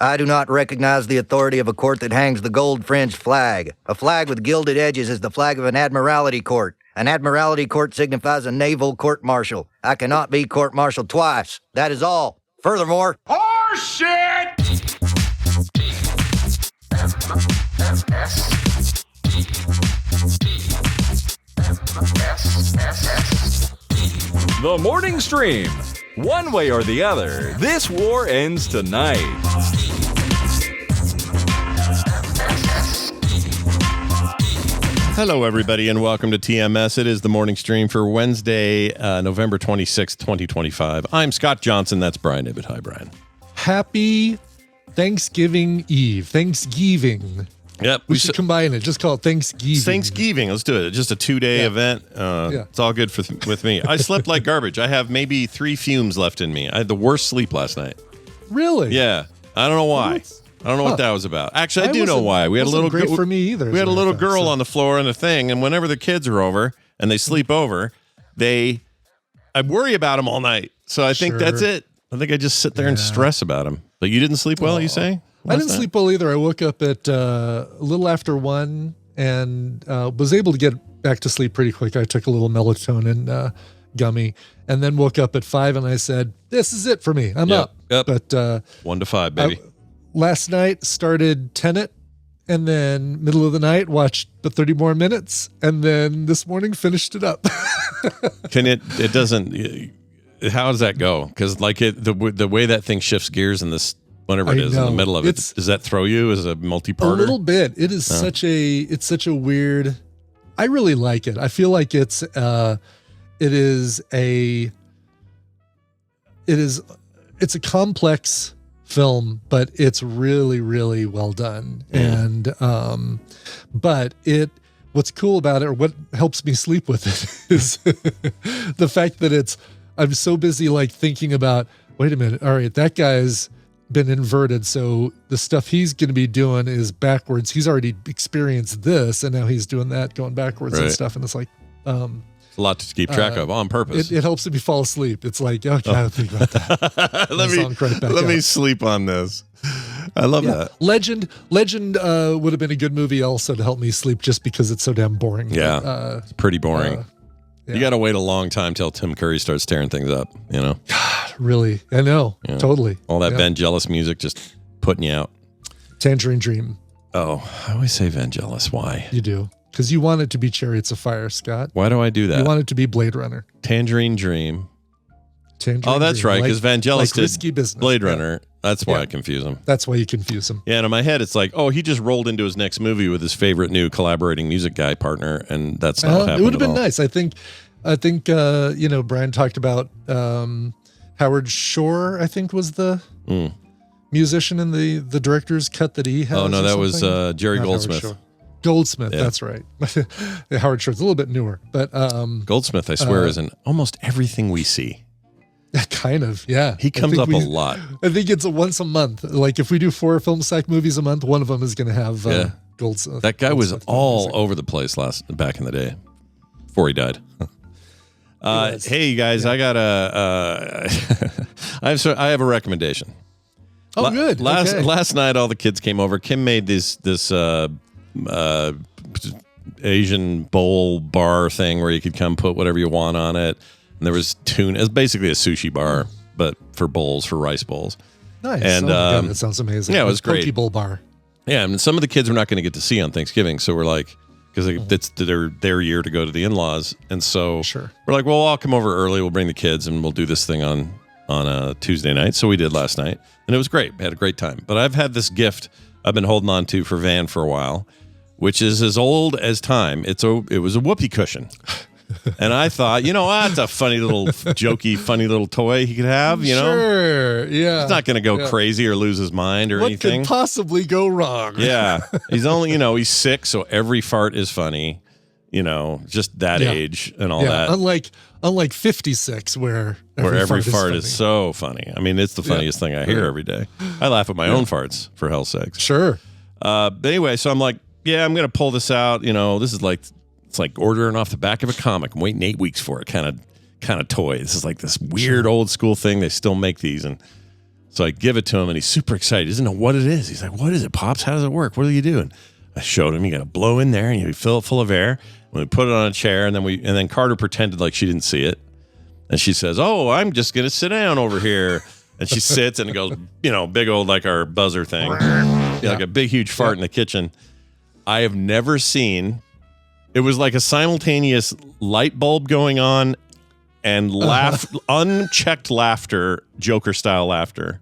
I do not recognize the authority of a court that hangs the gold-fringed flag. A flag with gilded edges is the flag of an admiralty court. An admiralty court signifies a naval court-martial. I cannot be court-martialed twice. That is all. Furthermore... Horse shit! The morning stream. One way or the other, this war ends tonight. Hello, everybody, and welcome to TMS. It is the morning stream for Wednesday, November 26th, 2025. I'm Scott Johnson. That's Brian Ibbett. Hi, Brian. Happy Thanksgiving Eve. Thanksgiving. Yep. We should combine it. Just call it Thanksgiving. Thanksgiving. Let's do it. Just a 2-day event. It's all good with me. I slept like garbage. I have maybe 3 fumes left in me. I had the worst sleep last night. Really? Yeah. I don't know why. I don't know what that was about. Actually, I do know why. We had a little great for me either. We had a little girl on the floor and a thing, and whenever the kids are over and they sleep over, I worry about them all night. So I think that's it. I think I just sit there and stress about them. But you didn't sleep well, you say? I didn't sleep well either. I woke up at a little after 1 and was able to get back to sleep pretty quick. I took a little melatonin gummy and then woke up at 5 and I said, this is it for me. I'm up. Yep. But 1 to 5, baby. Last night started Tenet and then middle of the night watched the 30 more minutes and then this morning finished it up. It doesn't, how does that go? Because like the way that thing shifts gears in this, whenever it is in the middle of it, does that throw you as a multi-parter? A little bit. It is such a weird, I really like it. I feel like it's a complex film, but it's really, really well done. And, but what's cool about it, or what helps me sleep with it is the fact that I'm so busy like thinking about, wait a minute. All right. That guy's been inverted. So the stuff he's going to be doing is backwards. He's already experienced this and now he's doing that going backwards and stuff. And it's like, it's a lot to keep track of on purpose. It helps me fall asleep. It's like, okay, I'll think about that. let me sleep on this. I love that. Legend would have been a good movie also to help me sleep just because it's so damn boring. Yeah, it's pretty boring. You got to wait a long time till Tim Curry starts tearing things up, you know? God, really? I know. Yeah. Totally. All that Vangelis music just putting you out. Tangerine Dream. Oh, I always say Vangelis. Why? You do. Because you want it to be Chariots of Fire, Scott. Why do I do that? You want it to be Blade Runner. Tangerine Dream. That's right, because Vangelis did Risky Business. Blade Runner. That's why I confuse him. That's why you confuse him. Yeah, and in my head, it's like, he just rolled into his next movie with his favorite new collaborating music guy partner, and that's not happening. It would have been nice. I think Brian talked about Howard Shore, I think was the musician in the director's cut that he has. Oh, no, that was Jerry Goldsmith. Goldsmith, that's right. Howard Shore's a little bit newer, but Goldsmith, I swear, is in almost everything we see. Kind of, yeah. He comes up a lot. I think it's once a month. Like if we do 4 film sack movies a month, one of them is going to have Goldsmith. That guy was all over the place back in the day, before he died. Hey, you guys, I got I have a recommendation. Oh, good. Last night, all the kids came over. Kim made this Asian bowl bar thing where you could come put whatever you want on it. And there was tuna. It's basically a sushi bar, but for rice bowls. Nice. And that sounds amazing. Yeah, it was great. Poke bowl bar. Yeah, and some of the kids we're not going to get to see on Thanksgiving, so we're like, because it's their year to go to the in-laws, and so we're like, well, I'll come over early. We'll bring the kids, and we'll do this thing on a Tuesday night. So we did last night, and it was great. We had a great time. But I've had this gift I've been holding on to for Van for a while, which is as old as time. It was a whoopie cushion. And I thought, that's a funny little toy he could have, Sure, yeah. He's not going to go crazy or lose his mind or anything. What could possibly go wrong? Yeah. He's only, he's 6, so every fart is funny, just that age and all that. Unlike 56, where every fart is so funny. I mean, it's the funniest thing I hear every day. I laugh at my own farts, for hell's sakes. Sure. But anyway, so I'm like, I'm going to pull this out. This is like, it's like ordering off the back of a comic. I'm waiting 8 weeks for it kind of toy. This is like this weird old school thing. They still make these. And So I give it to him, and he's super excited. He doesn't know what it is. He's like, "What is it, Pops? How does it work? What are you doing?" I showed him. You got to blow in there, and you fill it full of air. And we put it on a chair, and then Carter pretended like she didn't see it, and she says, "Oh, I'm just gonna sit down over here." And she sits, and it goes, big old like our buzzer thing, like a big huge fart in the kitchen. I have never seen. It was like a simultaneous light bulb going on and unchecked laughter, Joker style laughter,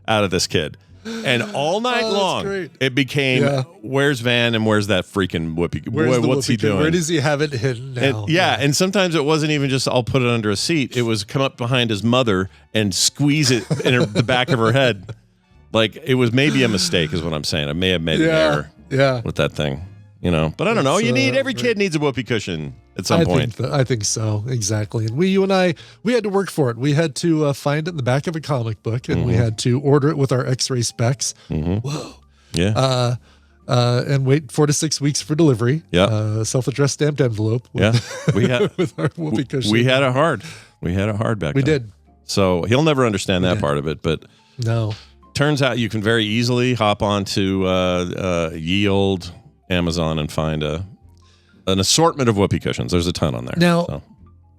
out of this kid. And all night long, it became, where's Van and where's that freaking whoopee? What's he doing? Where does he have it hidden now? And sometimes it wasn't even just, I'll put it under a seat. It was come up behind his mother and squeeze it in the back of her head. Like, it was maybe a mistake is what I'm saying. I may have made an error with that thing. But I don't know. Every kid needs a whoopee cushion at some point. I think so. Exactly. And you and I, we had to work for it. We had to find it in the back of a comic book, and we had to order it with our X-ray specs. Whoa. Yeah. And wait 4 to 6 weeks for delivery. Yeah. Self-addressed stamped envelope. We had with our whoopee cushion. We had it hard. Back then. We did. So he'll never understand that part of it, but no. Turns out you can very easily hop onto ye old Amazon and find an assortment of whoopee cushions. There's a ton on there. Now,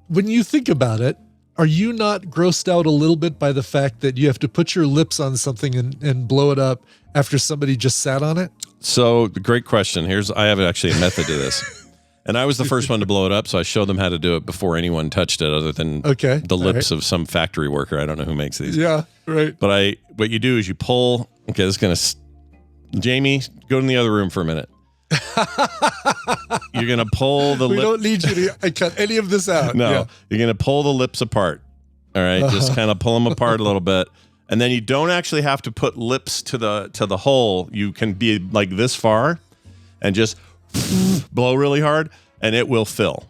when you think about it, are you not grossed out a little bit by the fact that you have to put your lips on something and blow it up after somebody just sat on it? So, great question. I have actually a method to this. And I was the first one to blow it up, so I showed them how to do it before anyone touched it other than the lips of some factory worker. I don't know who makes these. Yeah, right. But what you do is you pull, this is going to, Jamie, go in the other room for a minute. You're going to pull the We don't need you to cut any of this out. No, you're going to pull the lips apart. All right, just kind of pull them apart a little bit. And then you don't actually have to put lips to the hole. You can be like this far and just blow really hard and it will fill.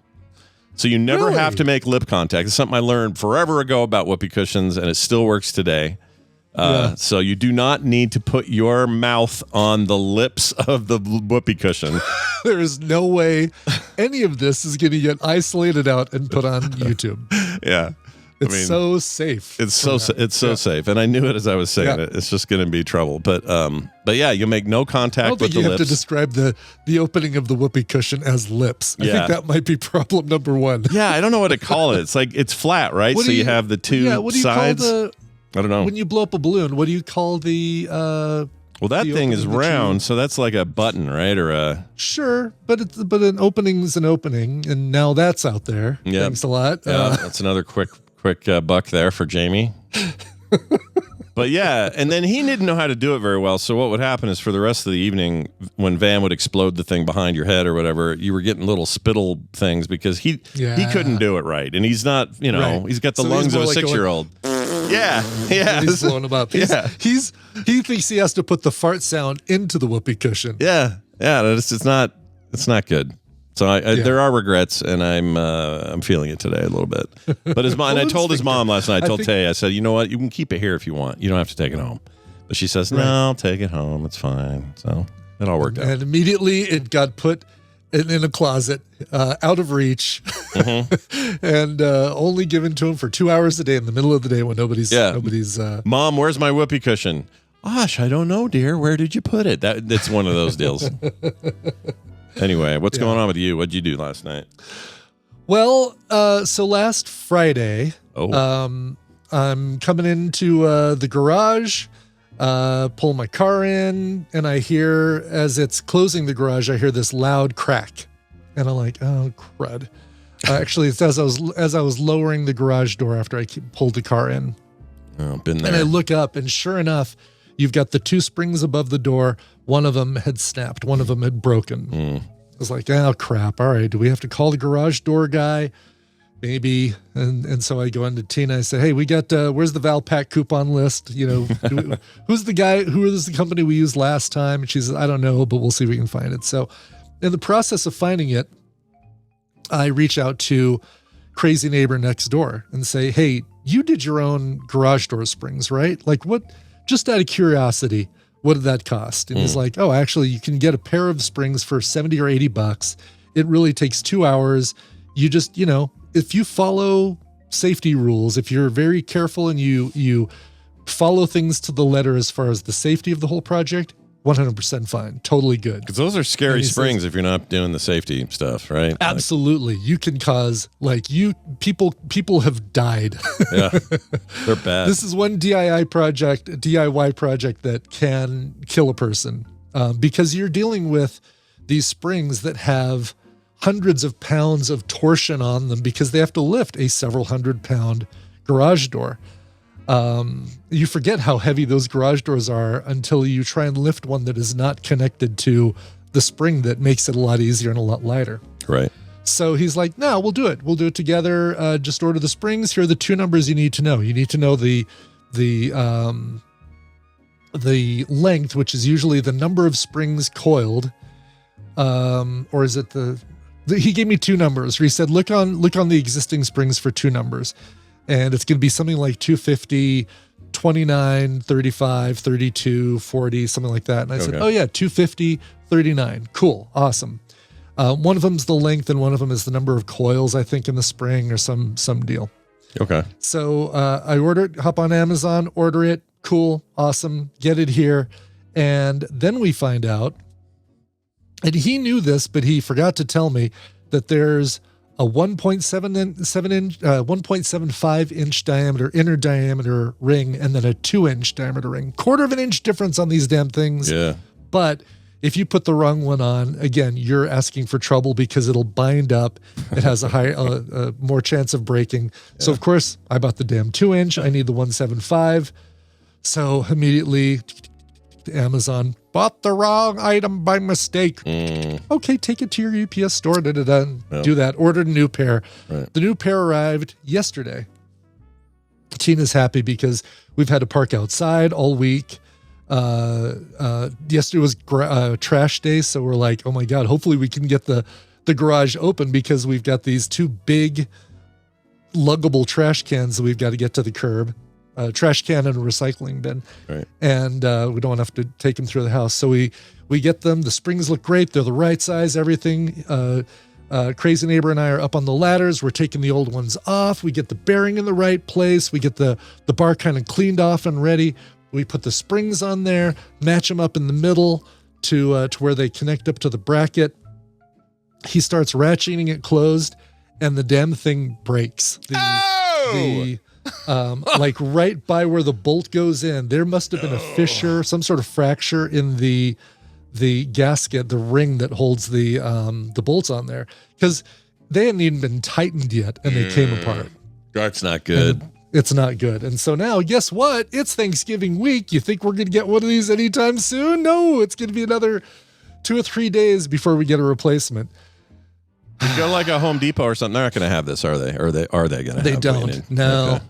So you never have to make lip contact. It's something I learned forever ago about whoopee cushions, and it still works today. So you do not need to put your mouth on the lips of the whoopee cushion. There is no way any of this is going to get isolated out and put on YouTube. Yeah. It's so safe. It's so safe. And I knew it as I was saying it. It's just going to be trouble. But yeah, you make no contact with the lips. I don't think you have to describe the opening of the whoopee cushion as lips. I think that might be problem number one. Yeah, I don't know what to call it. It's like, it's flat, right? So you have the two sides. I don't know. When you blow up a balloon, what do you call the... well, that thing is round, so that's like a button, right? Or a... Sure, but an opening is an opening, and now that's out there. Yep. Thanks a lot. Yeah, that's another quick buck there for Jamie. But yeah, and then he didn't know how to do it very well, so what would happen is for the rest of the evening, when Van would explode the thing behind your head or whatever, you were getting little spittle things because he couldn't do it right, and he's not, he's got the lungs of a 6-year-old. Yeah. He's blowing him up. He thinks he has to put the fart sound into the whoopee cushion. Yeah. It's not good. So there are regrets, and I'm feeling it today a little bit. But his mom, and I told his mom last night. I told Tay, I said, you know what, you can keep it here if you want. You don't have to take it home. But she says, no, I'll take it home. It's fine. So it all worked out. And immediately it got put in a closet, out of reach, and only given to him for 2 hours a day in the middle of the day when nobody's. Mom, where's my whoopee cushion? Gosh, I don't know, dear. Where did you put it? That's one of those deals. Anyway, what's going on with you? What'd you do last night? Well, so last Friday, I'm coming into the garage, pull my car in, and I hear, as it's closing the garage, I hear this loud crack. And I'm like, oh, crud. Actually, it's as I was lowering the garage door after I pulled the car in. Oh, been there. And I look up, and sure enough, you've got the two springs above the door. One of them had snapped. One of them had broken. I was like, oh, crap. All right. Do we have to call the garage door guy? Maybe. And so I go into Tina. I say, hey, we got, where's the Valpak coupon list? Who's the guy? Who is the company we used last time? And she says, I don't know, but we'll see if we can find it. So in the process of finding it, I reach out to crazy neighbor next door and say, hey, you did your own garage door springs, right? Like what, just out of curiosity, what did that cost? And he's like, oh, actually you can get a pair of springs for $70 or $80. It really takes 2 hours. You just, if you follow safety rules, if you're very careful and you follow things to the letter as far as the safety of the whole project, 100% fine, totally good. Because those are scary springs if you're not doing the safety stuff, right? Absolutely, you can cause people have died. Yeah, they're bad. This is one DIY project that can kill a person because you're dealing with these springs that have hundreds of pounds of torsion on them because they have to lift a several 100-pound garage door. You forget how heavy those garage doors are until you try and lift one that is not connected to the spring that makes it a lot easier and a lot lighter. Right. So he's like, no, we'll do it. We'll do it together. Just order the springs. Here are the two numbers you need to know. You need to know the length, which is usually the number of springs coiled. Or is it he gave me two numbers. He said, look on the existing springs for two numbers. And it's going to be something like 250, 29, 35, 32, 40, something like that. And I said, oh yeah, 250, 39. Cool. Awesome. One of them's the length and one of them is the number of coils, I think, in the spring or some deal. Okay. So I order it, hop on Amazon, order it. Cool. Awesome. Get it here. And then we find out, and he knew this, but he forgot to tell me that there's a 1.75 inch diameter inner diameter ring and then a 2-inch diameter ring. Quarter of an inch difference on these damn things. Yeah. But if you put the wrong one on, again, you're asking for trouble because it'll bind up. It has a more chance of breaking. Yeah. So of course I bought the damn 2-inch. I need the 1.75. So immediately Amazon, bought the wrong item by mistake. Okay, take it to your UPS store. Do that. Ordered a new pair. Right. The new pair arrived yesterday. Tina's happy because we've had to park outside all week. Yesterday was trash day, so we're like, oh my God, hopefully we can get the garage open because we've got these two big luggable trash cans that we've got to get to the curb. Trash can and a recycling bin. Right. And we don't have to take them through the house. So we get them. The springs look great. They're the right size, everything. Crazy Neighbor and I are up on the ladders. We're taking the old ones off. We get the bearing in the right place. We get the bar kind of cleaned off and ready. We put the springs on there, match them up in the middle to where they connect up to the bracket. He starts ratcheting it closed and the damn thing breaks. Like right by where the bolt goes in, there must have been a fissure, some sort of fracture in the gasket, the ring that holds the bolts on there, because they hadn't even been tightened yet, and they came apart. That's not good. It's not good. And so now, guess what? It's Thanksgiving week. You think we're going to get one of these anytime soon? No, it's going to be another 2 or 3 days before we get a replacement. You go like a Home Depot or something. They're not going to have this, are they? Or are they going to? They don't. No. Okay.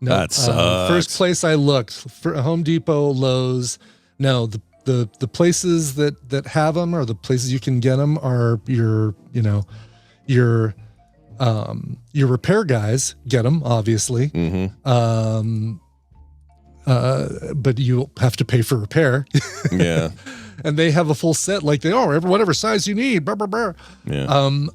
No. That sucks. First place I looked for Home Depot, Lowe's. No, the places that have them or the places you can get them are your repair guys get them, obviously. Mm-hmm. But you have to pay for repair. Yeah. And they have a full set like they are, whatever size you need. Blah, blah, blah. Yeah.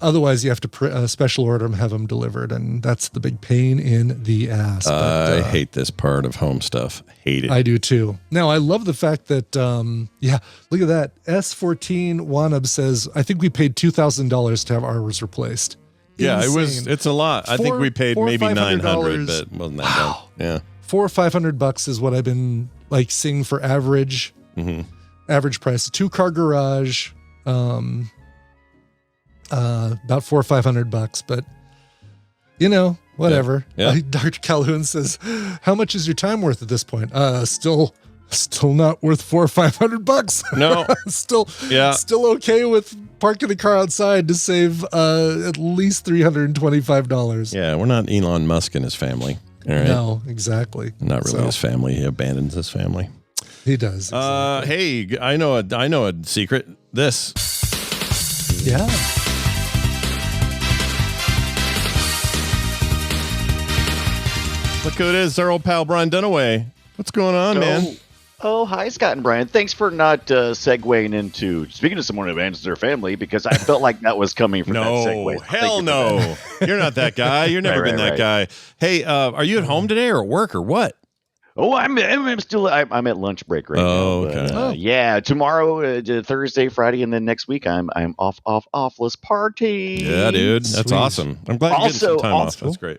Otherwise, you have to special order them, have them delivered. And that's the big pain in the ass. I hate this part of home stuff. Hate it. I do too. Now, I love the fact that, look at that. S14 Wanab says, I think we paid $2,000 to have ours replaced. Yeah, Insane. it's a lot. I think we paid maybe $900, but it wasn't that bad. Yeah. $400 or $500 is what I've been like seeing for average. Mm-hmm. Average price, 2-car garage, about $400 or $500, but whatever. Yeah. Dr. Calhoun says, how much is your time worth at this point? Still not worth $400 or $500. No, still okay with parking the car outside to save at least $325. Yeah, we're not Elon Musk and his family. All right? No, exactly. Not really his family. He abandons his family. He does. Exactly. Hey, I know a secret. This. Yeah. Look who it is, our old pal Brian Dunaway. What's going on, man? Oh, hi, Scott and Brian. Thanks for not segueing into speaking to someone who abandons their family, because I felt like that was coming from that segue. Hell no. You're not that guy. You've never been that guy. Hey, are you at home today or at work or what? Oh, I'm still I'm at lunch break right Oh, now. okay. Yeah, tomorrow, Thursday, Friday, and then next week I'm offless party. Yeah, dude, that's Sweet. awesome. I'm glad you're getting some time off. Also- That's great.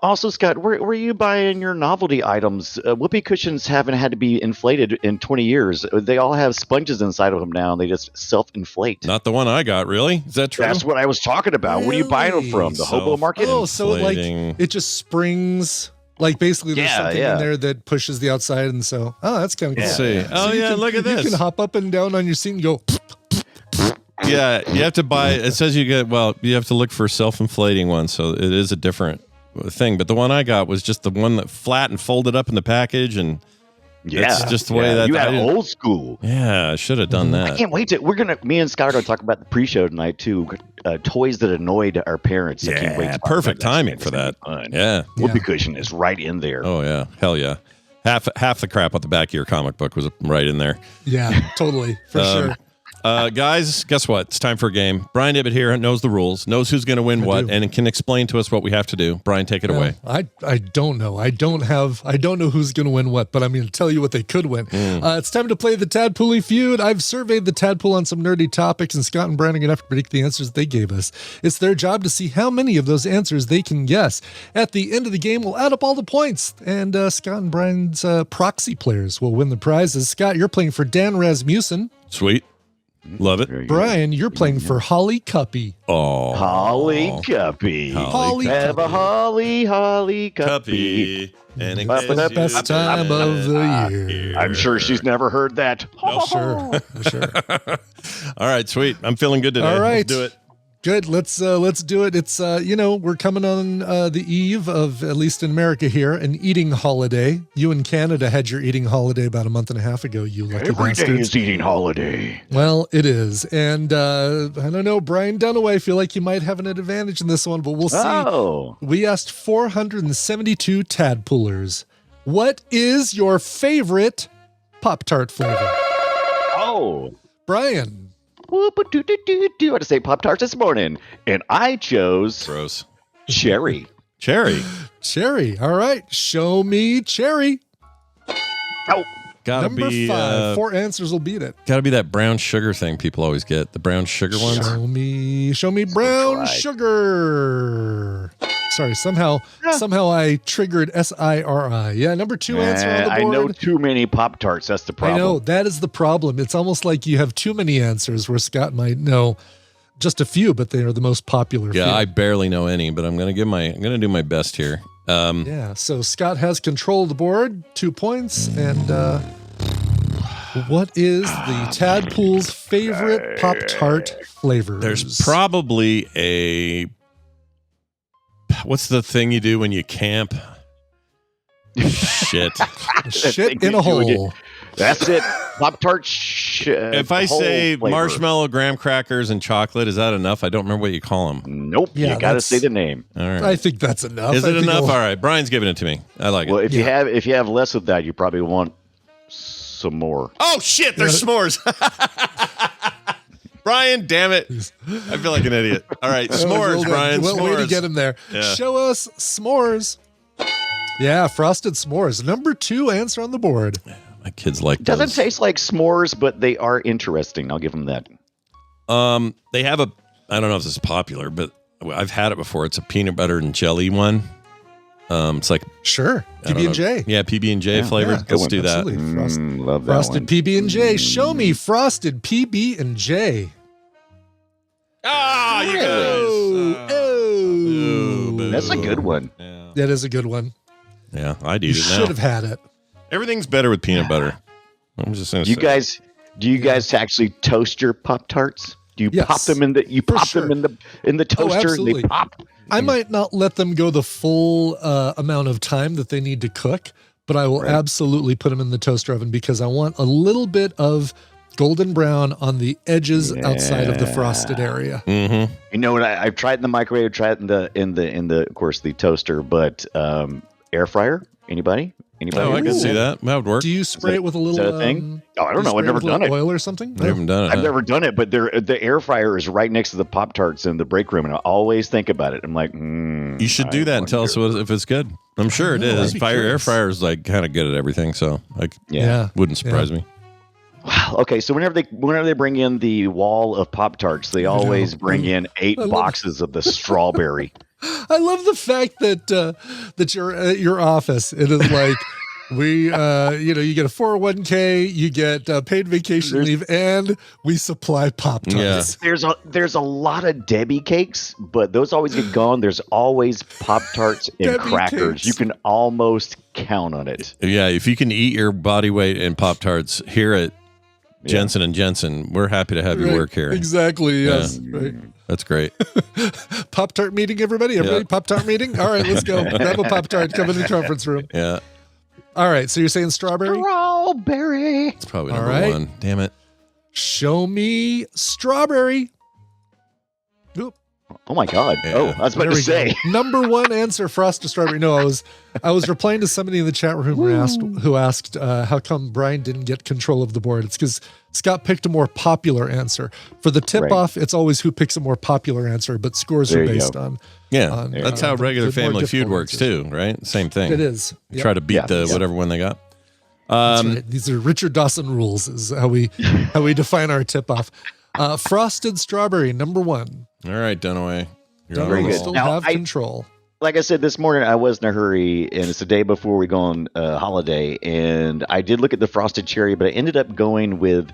Also, Scott, where are you buying your novelty items? Whoopee cushions haven't had to be inflated in 20 years. They all have sponges inside of them now, and they just self-inflate. Not the one I got, really? Is that true? That's what I was talking about. Where are you buying them from? The Hobo Market? Oh, so Inflating. it just springs. Like basically, there's something in there that pushes the outside, and so that's kind of cool. Let's see. Oh, you yeah, can- look at this. You can hop up and down on your seat and go. Yeah, you have to buy. It says you have to look for self-inflating ones, so it is a different thing. But the one I got was just the one that flat and folded up in the package, and it's just the way that you I had didn't- old school. Yeah, I should have done I that. can't wait to. Me and Scott are going to talk about the pre-show tonight too. Toys that annoyed our parents. I can't wait. Yeah, To talk perfect about that. timing It's for gonna that. be fun. Yeah. Whoopee cushion is right in there. Oh yeah. Hell yeah. Half the crap at the back of your comic book was right in there. Yeah, totally for sure. Guys, guess what? It's time for a game. Brian Ibbett here knows the rules, knows who's going to win what, do. and can explain to us what we have to do. Brian, take it away. I don't know. I don't know who's going to win what, but I'm going to tell you what they could win. It's time to play the Tadpooley Feud. I've surveyed the Tadpool on some nerdy topics, and Scott and Brian are going to have to predict the answers they gave us. It's their job to see how many of those answers they can guess. At the end of the game, we'll add up all the points, and Scott and Brian's proxy players will win the prizes. Scott, you're playing for Dan Rasmussen. Sweet. Love it. Brian, you're playing for Holly Cuppy. Oh. Holly Cuppy. Holly Have a Cuppy. Holly Cuppy. Cuppy. And it Best gives you Best time of the year. I'm sure she's never heard that. Sure. All right, sweet. I'm feeling good today. All right. Let's do it. Good. Let's do it. It's we're coming on the eve of, at least in America here, an eating holiday. You in Canada had your eating holiday about a month and a half ago. You lucky Every day bastards. is eating holiday. Well, it is, and I don't know, Brian Dunaway. I feel like you might have an advantage in this one, but we'll see. Oh. We asked 472 tadpoolers, what is your favorite Pop-Tart flavor? Oh. Brian. Whoop-a-doo-doo-doo-doo. I had to say Pop-Tarts this morning, and I chose Gross. cherry. Cherry. Cherry. All right. Show me cherry. Oh. Gotta Number be 5. 4 answers will beat it. gotta be that brown sugar thing people always get. The brown sugar ones. Show me brown right. sugar. Sorry, somehow I triggered SIRI. Yeah, number 2 answer on the I board. know too many Pop-Tarts. That's the problem. I know, that is the problem. It's almost like you have too many answers where Scott might know just a few, but they are the most popular Yeah, few. I barely know any, but I'm gonna do my best here. Yeah, so Scott has control of the board, 2 points, and what is the Tadpool's favorite Pop-Tart flavor? There's probably a what's the thing you do when you camp? Shit. shit in a hole. That's it. Pop-Tart. If I say flavor. marshmallow, graham crackers, and chocolate, is that enough? I don't remember what you call them. Nope. Yeah, you got to that's- say the name. All right. I think that's enough. Is I it think enough? I'll- All right. Brian's giving it to me. I like Well, it. if you have less of that, you probably want some more. Oh shit! There's s'mores. Brian, damn it! I feel like an idiot. All right, s'mores, Brian. Well, way to S'mores. get him there. Yeah. Show us s'mores. Yeah, frosted s'mores. Number 2 answer on the board. My kids like Doesn't those. taste like s'mores, but they are interesting. I'll give them that. They have a. I don't know if this is popular, but I've had it before. It's a peanut butter and jelly one. It's like Sure. I don't know. PB&J. Yeah, PB&J flavored. yeah, Let's do that. absolutely. Love that Frosted one. PB&J. Show me frosted PB&J. Ah, you guys. Oh. boo. That's a good one. Yeah, That is a good one. yeah, I'd You eat it should now. have had it. Everything's better with peanut butter. I'm just gonna Do you say. guys actually toast your Pop-Tarts? Do you Yes, pop them in the sure. them in the toaster and absolutely. they pop? I might not let them go the full amount of time that they need to cook, but I will absolutely put them in the toaster oven because I want a little bit of golden brown on the edges outside of the frosted area. Mm-hmm. You know what? I've tried it in the microwave, tried it in the of course the toaster, but air fryer. Anybody? Anybody? Oh, I can do see that. That would work. Do you spray it with a little that a thing? I don't know. I've never done it. Oil or something? I haven't done it. I've never done it, but the air fryer is right next to the Pop-Tarts in the break room, and I always think about it. I'm like, you should do that and tell us if it's good. I'm sure it is. Air fryer is like kind of good at everything, so wouldn't surprise me. Wow. Okay, so whenever they bring in the wall of Pop-Tarts, they always bring in 8 boxes of the strawberry. I love the fact that you're at your office. It is like you get a 401k, you get paid vacation leave, and we supply Pop-Tarts. Yeah. There's a lot of Debbie cakes, but those always get gone. There's always Pop-Tarts and crackers. Cakes. You can almost count on it. Yeah, if you can eat your body weight in Pop-Tarts here at Jensen and Jensen, we're happy to have you work here. Exactly. Yes. Yeah. Right. That's great. Pop-Tart meeting, everybody? Pop-Tart meeting? All right, let's go. Grab a Pop-Tart. Come in the conference room. Yeah. All right, so you're saying strawberry? Strawberry. It's probably number one. Damn it. Show me strawberry. Oop. Oh my God! Yeah. Oh, I was about to say number one answer, frosted strawberry. No, I was replying to somebody in the chat room who asked how come Brian didn't get control of the board. It's because Scott picked a more popular answer. For the tip-off, it's always who picks a more popular answer, but scores are based on. Yeah, that's how regular Family Feud works too, right? Same thing. It is. Yep. Try to beat whatever one they got. That's right. These are Richard Dawson rules. Is how we define our tip-off. Frosted strawberry, number one. All right, Dunaway. You're very good. Still have control. Like I said this morning, I was in a hurry, and it's the day before we go on holiday, and I did look at the frosted cherry, but I ended up going with,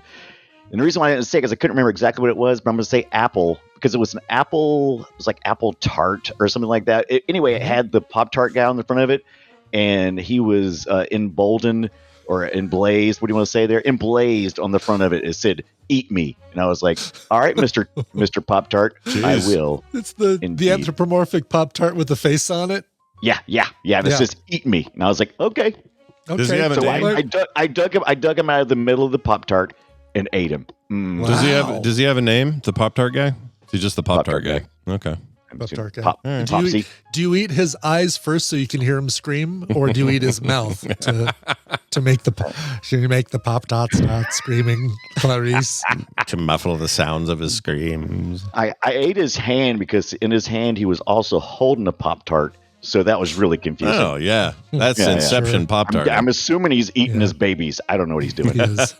and the reason why I didn't say it because I couldn't remember exactly what it was, but I'm going to say apple because it was like apple tart or something like that. Anyway, it had the Pop-Tart guy on the front of it, and he was emboldened or emblazed. What do you want to say there? Emblazed on the front of it. It said, "Eat me," and I was like, "All right, Mister Pop-Tart, I will." It's the anthropomorphic Pop-Tart with the face on it. Yeah. And it says, "Eat me," and I was like, "Okay." Does he have a name? I dug him out of the middle of the Pop-Tart and ate him. Wow. Does he have a name? The Pop-Tart guy? Is he just the Pop-Tart guy? Okay. Pop-Tart guy. Do you eat his eyes first so you can hear him scream, or do you eat his mouth to make the should you make the Pop-Tart start screaming, Clarice? To muffle the sounds of his screams. I ate his hand because in his hand he was also holding a Pop-Tart, so that was really confusing. Oh yeah, that's Inception Pop-Tart. I'm assuming he's eating his babies. I don't know what he's doing. He is.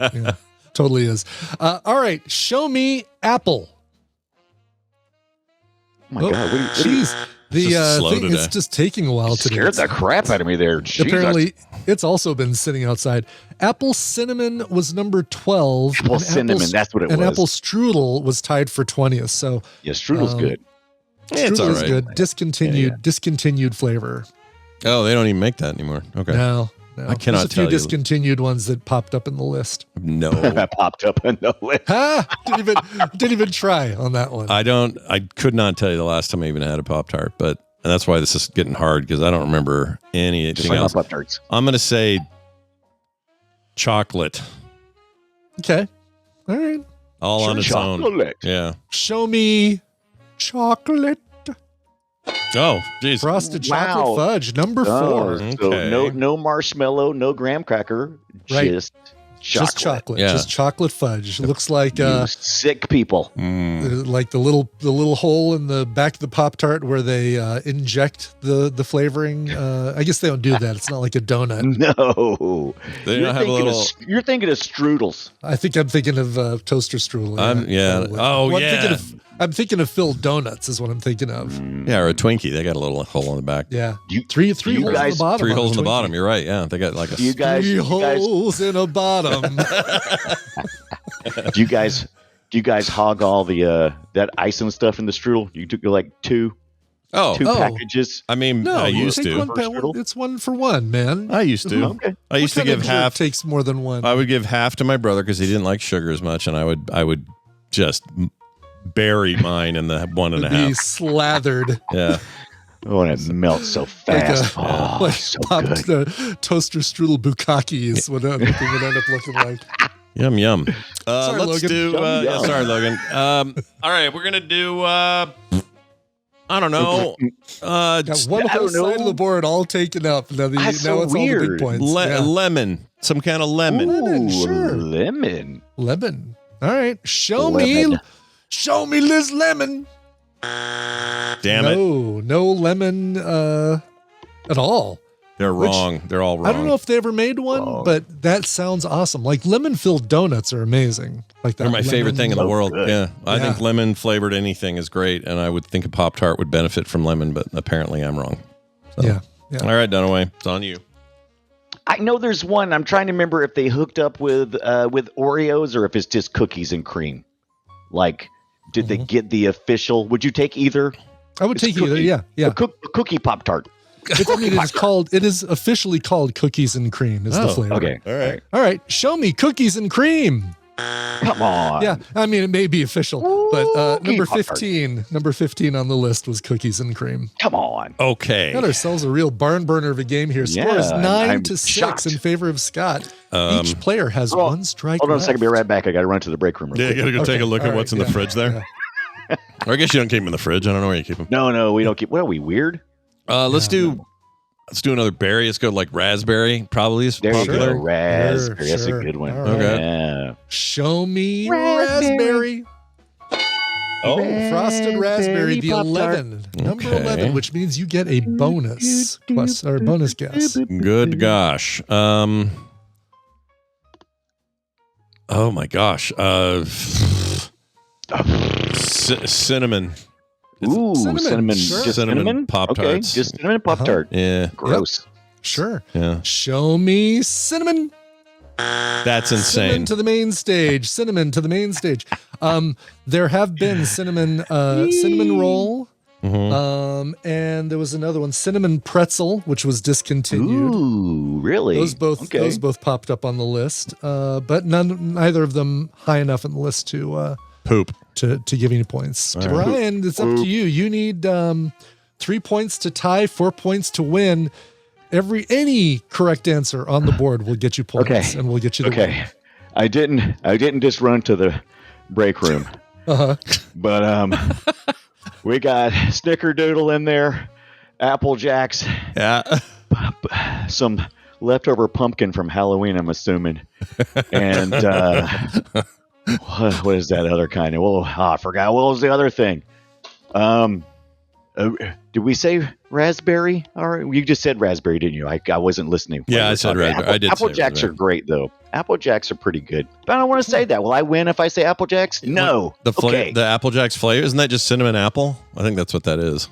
Totally is. All right, show me apple. Oh my God! Jeez, the thing is just taking a while to scared the crap out of me there. Jeez, apparently, it's also been sitting outside. Apple cinnamon was number 12. Apple cinnamon, that's what it was. And apple strudel was tied for 20th. So yeah, strudel's good. It's all right. Good. Discontinued flavor. Oh, they don't even make that anymore. Okay. No. I cannot There's a few discontinued ones that popped up in the list. No. Popped up in the list. Didn't even try on that one. I could not tell you the last time I even had a Pop-Tart, and that's why this is getting hard because I don't remember anything else. Pop-Tarts. I'm going to say chocolate. Okay. All right. All on its own. Yeah. Show me chocolate. Oh, geez. Frosted chocolate fudge, number 4. Okay. So no marshmallow, no graham cracker, just chocolate. Just chocolate. Yeah. Just chocolate fudge. It looks like you sick people. Like the little hole in the back of the Pop-Tart where they inject the flavoring. I guess they don't do that. It's not like a donut. No. They don't have a little. You're thinking of strudels. I think I'm thinking of toaster strudel. I'm thinking of filled donuts is what I'm thinking of. Yeah, or a Twinkie. They got a little hole in the back. Yeah. Three holes in the bottom. 3 holes in the bottom. You're right. Yeah. They got like three holes in a bottom. Do you guys hog all the that ice and stuff in the strudel? You took like two packages. I mean, I used to. It's 1 for 1, man. I used to. Okay. I used to give half. Takes more than one. I would give half to my brother because he didn't like sugar as much, and I would just bury mine in the 1.5. Be slathered. Yeah. Oh, and it melts so fast. So popped good. The toaster strudel bukkake is what everything would end up looking like. Yum yum. Sorry, let's Logan. do. Sorry, Logan. All right, we're gonna do I don't know. Got one whole side of the board all taken up. Now, That's so it's all the big weird. points. Lemon. Some kind of lemon. Lemon, sure. Lemon. All right. Show me Liz Lemon. Damn it. No lemon at all. They're wrong. They're all wrong. I don't know if they ever made one, but that sounds awesome. Like lemon-filled donuts are amazing. Like that. They're my favorite thing in the world. Good. Yeah. I think lemon flavored anything is great, and I would think a Pop-Tart would benefit from lemon, but apparently I'm wrong. So. Yeah. All right, Dunaway, it's on you. I know there's one. I'm trying to remember if they hooked up with Oreos or if it's just cookies and cream. Like, did they get the official? Would you take either? I would take either. Yeah. A cookie Pop-Tart. It is officially called cookies and cream is the flavor. Okay. All right. Show me cookies and cream. Come on. Yeah. I mean, it may be official, but number Pop-Tart. 15 on the list was cookies and cream. Come on. Okay. Got ourselves a real barn burner of a game here. Score is 9-6 shocked. in favor of Scott. Each player has one strike Hold on a left. second. Be right back. I got to run to the break room. Yeah, you got to go take a look at what's in the fridge there. Yeah. Or I guess you don't keep them in the fridge. I don't know where you keep them. No, we don't keep. What are we, weird? Let's do another berry. Let's go like raspberry. Probably is There you popular. go. Raspberry. That's a Sure. good one. All right. Okay. Yeah. Show me raspberry. Oh, Frosted raspberry, the Pop-Tart. 11. Number Okay. 11, which means you get a bonus bonus guess. good gosh. Oh my gosh. Cinnamon. Ooh, cinnamon. Sure. Just Cinnamon cinnamon? Pop-Tarts. Okay, just cinnamon Pop-Tart. Yeah. Gross. Sure. Yeah. Show me cinnamon. That's Cinnamon insane. to the main stage. Cinnamon to the main stage. There have been cinnamon roll. And there was another one, cinnamon pretzel, which was discontinued. Ooh, really? Those both popped up on the list, but neither of them high enough on the list to Poop. to give any points. All right. Brian, it's up to you. You need 3 points to tie, 4 points to win. Any correct answer on the board will get you points, and we'll get you the win. Okay. I didn't just run to the break room. But we got Snickerdoodle in there, Apple Jacks, Yeah. some leftover pumpkin from Halloween, I'm assuming. And what is that other kind of? Well, I forgot. What was the other thing? Did we say raspberry? All right, you just said raspberry, didn't you? I wasn't listening. Yeah, I said raspberry. I did Apple say Jacks raspberry. are great, though. Apple Jacks are pretty good. But I don't want to say that. Will I win if I say Apple Jacks? No. The Apple Jacks flavor, isn't that just cinnamon apple? I think that's what that is.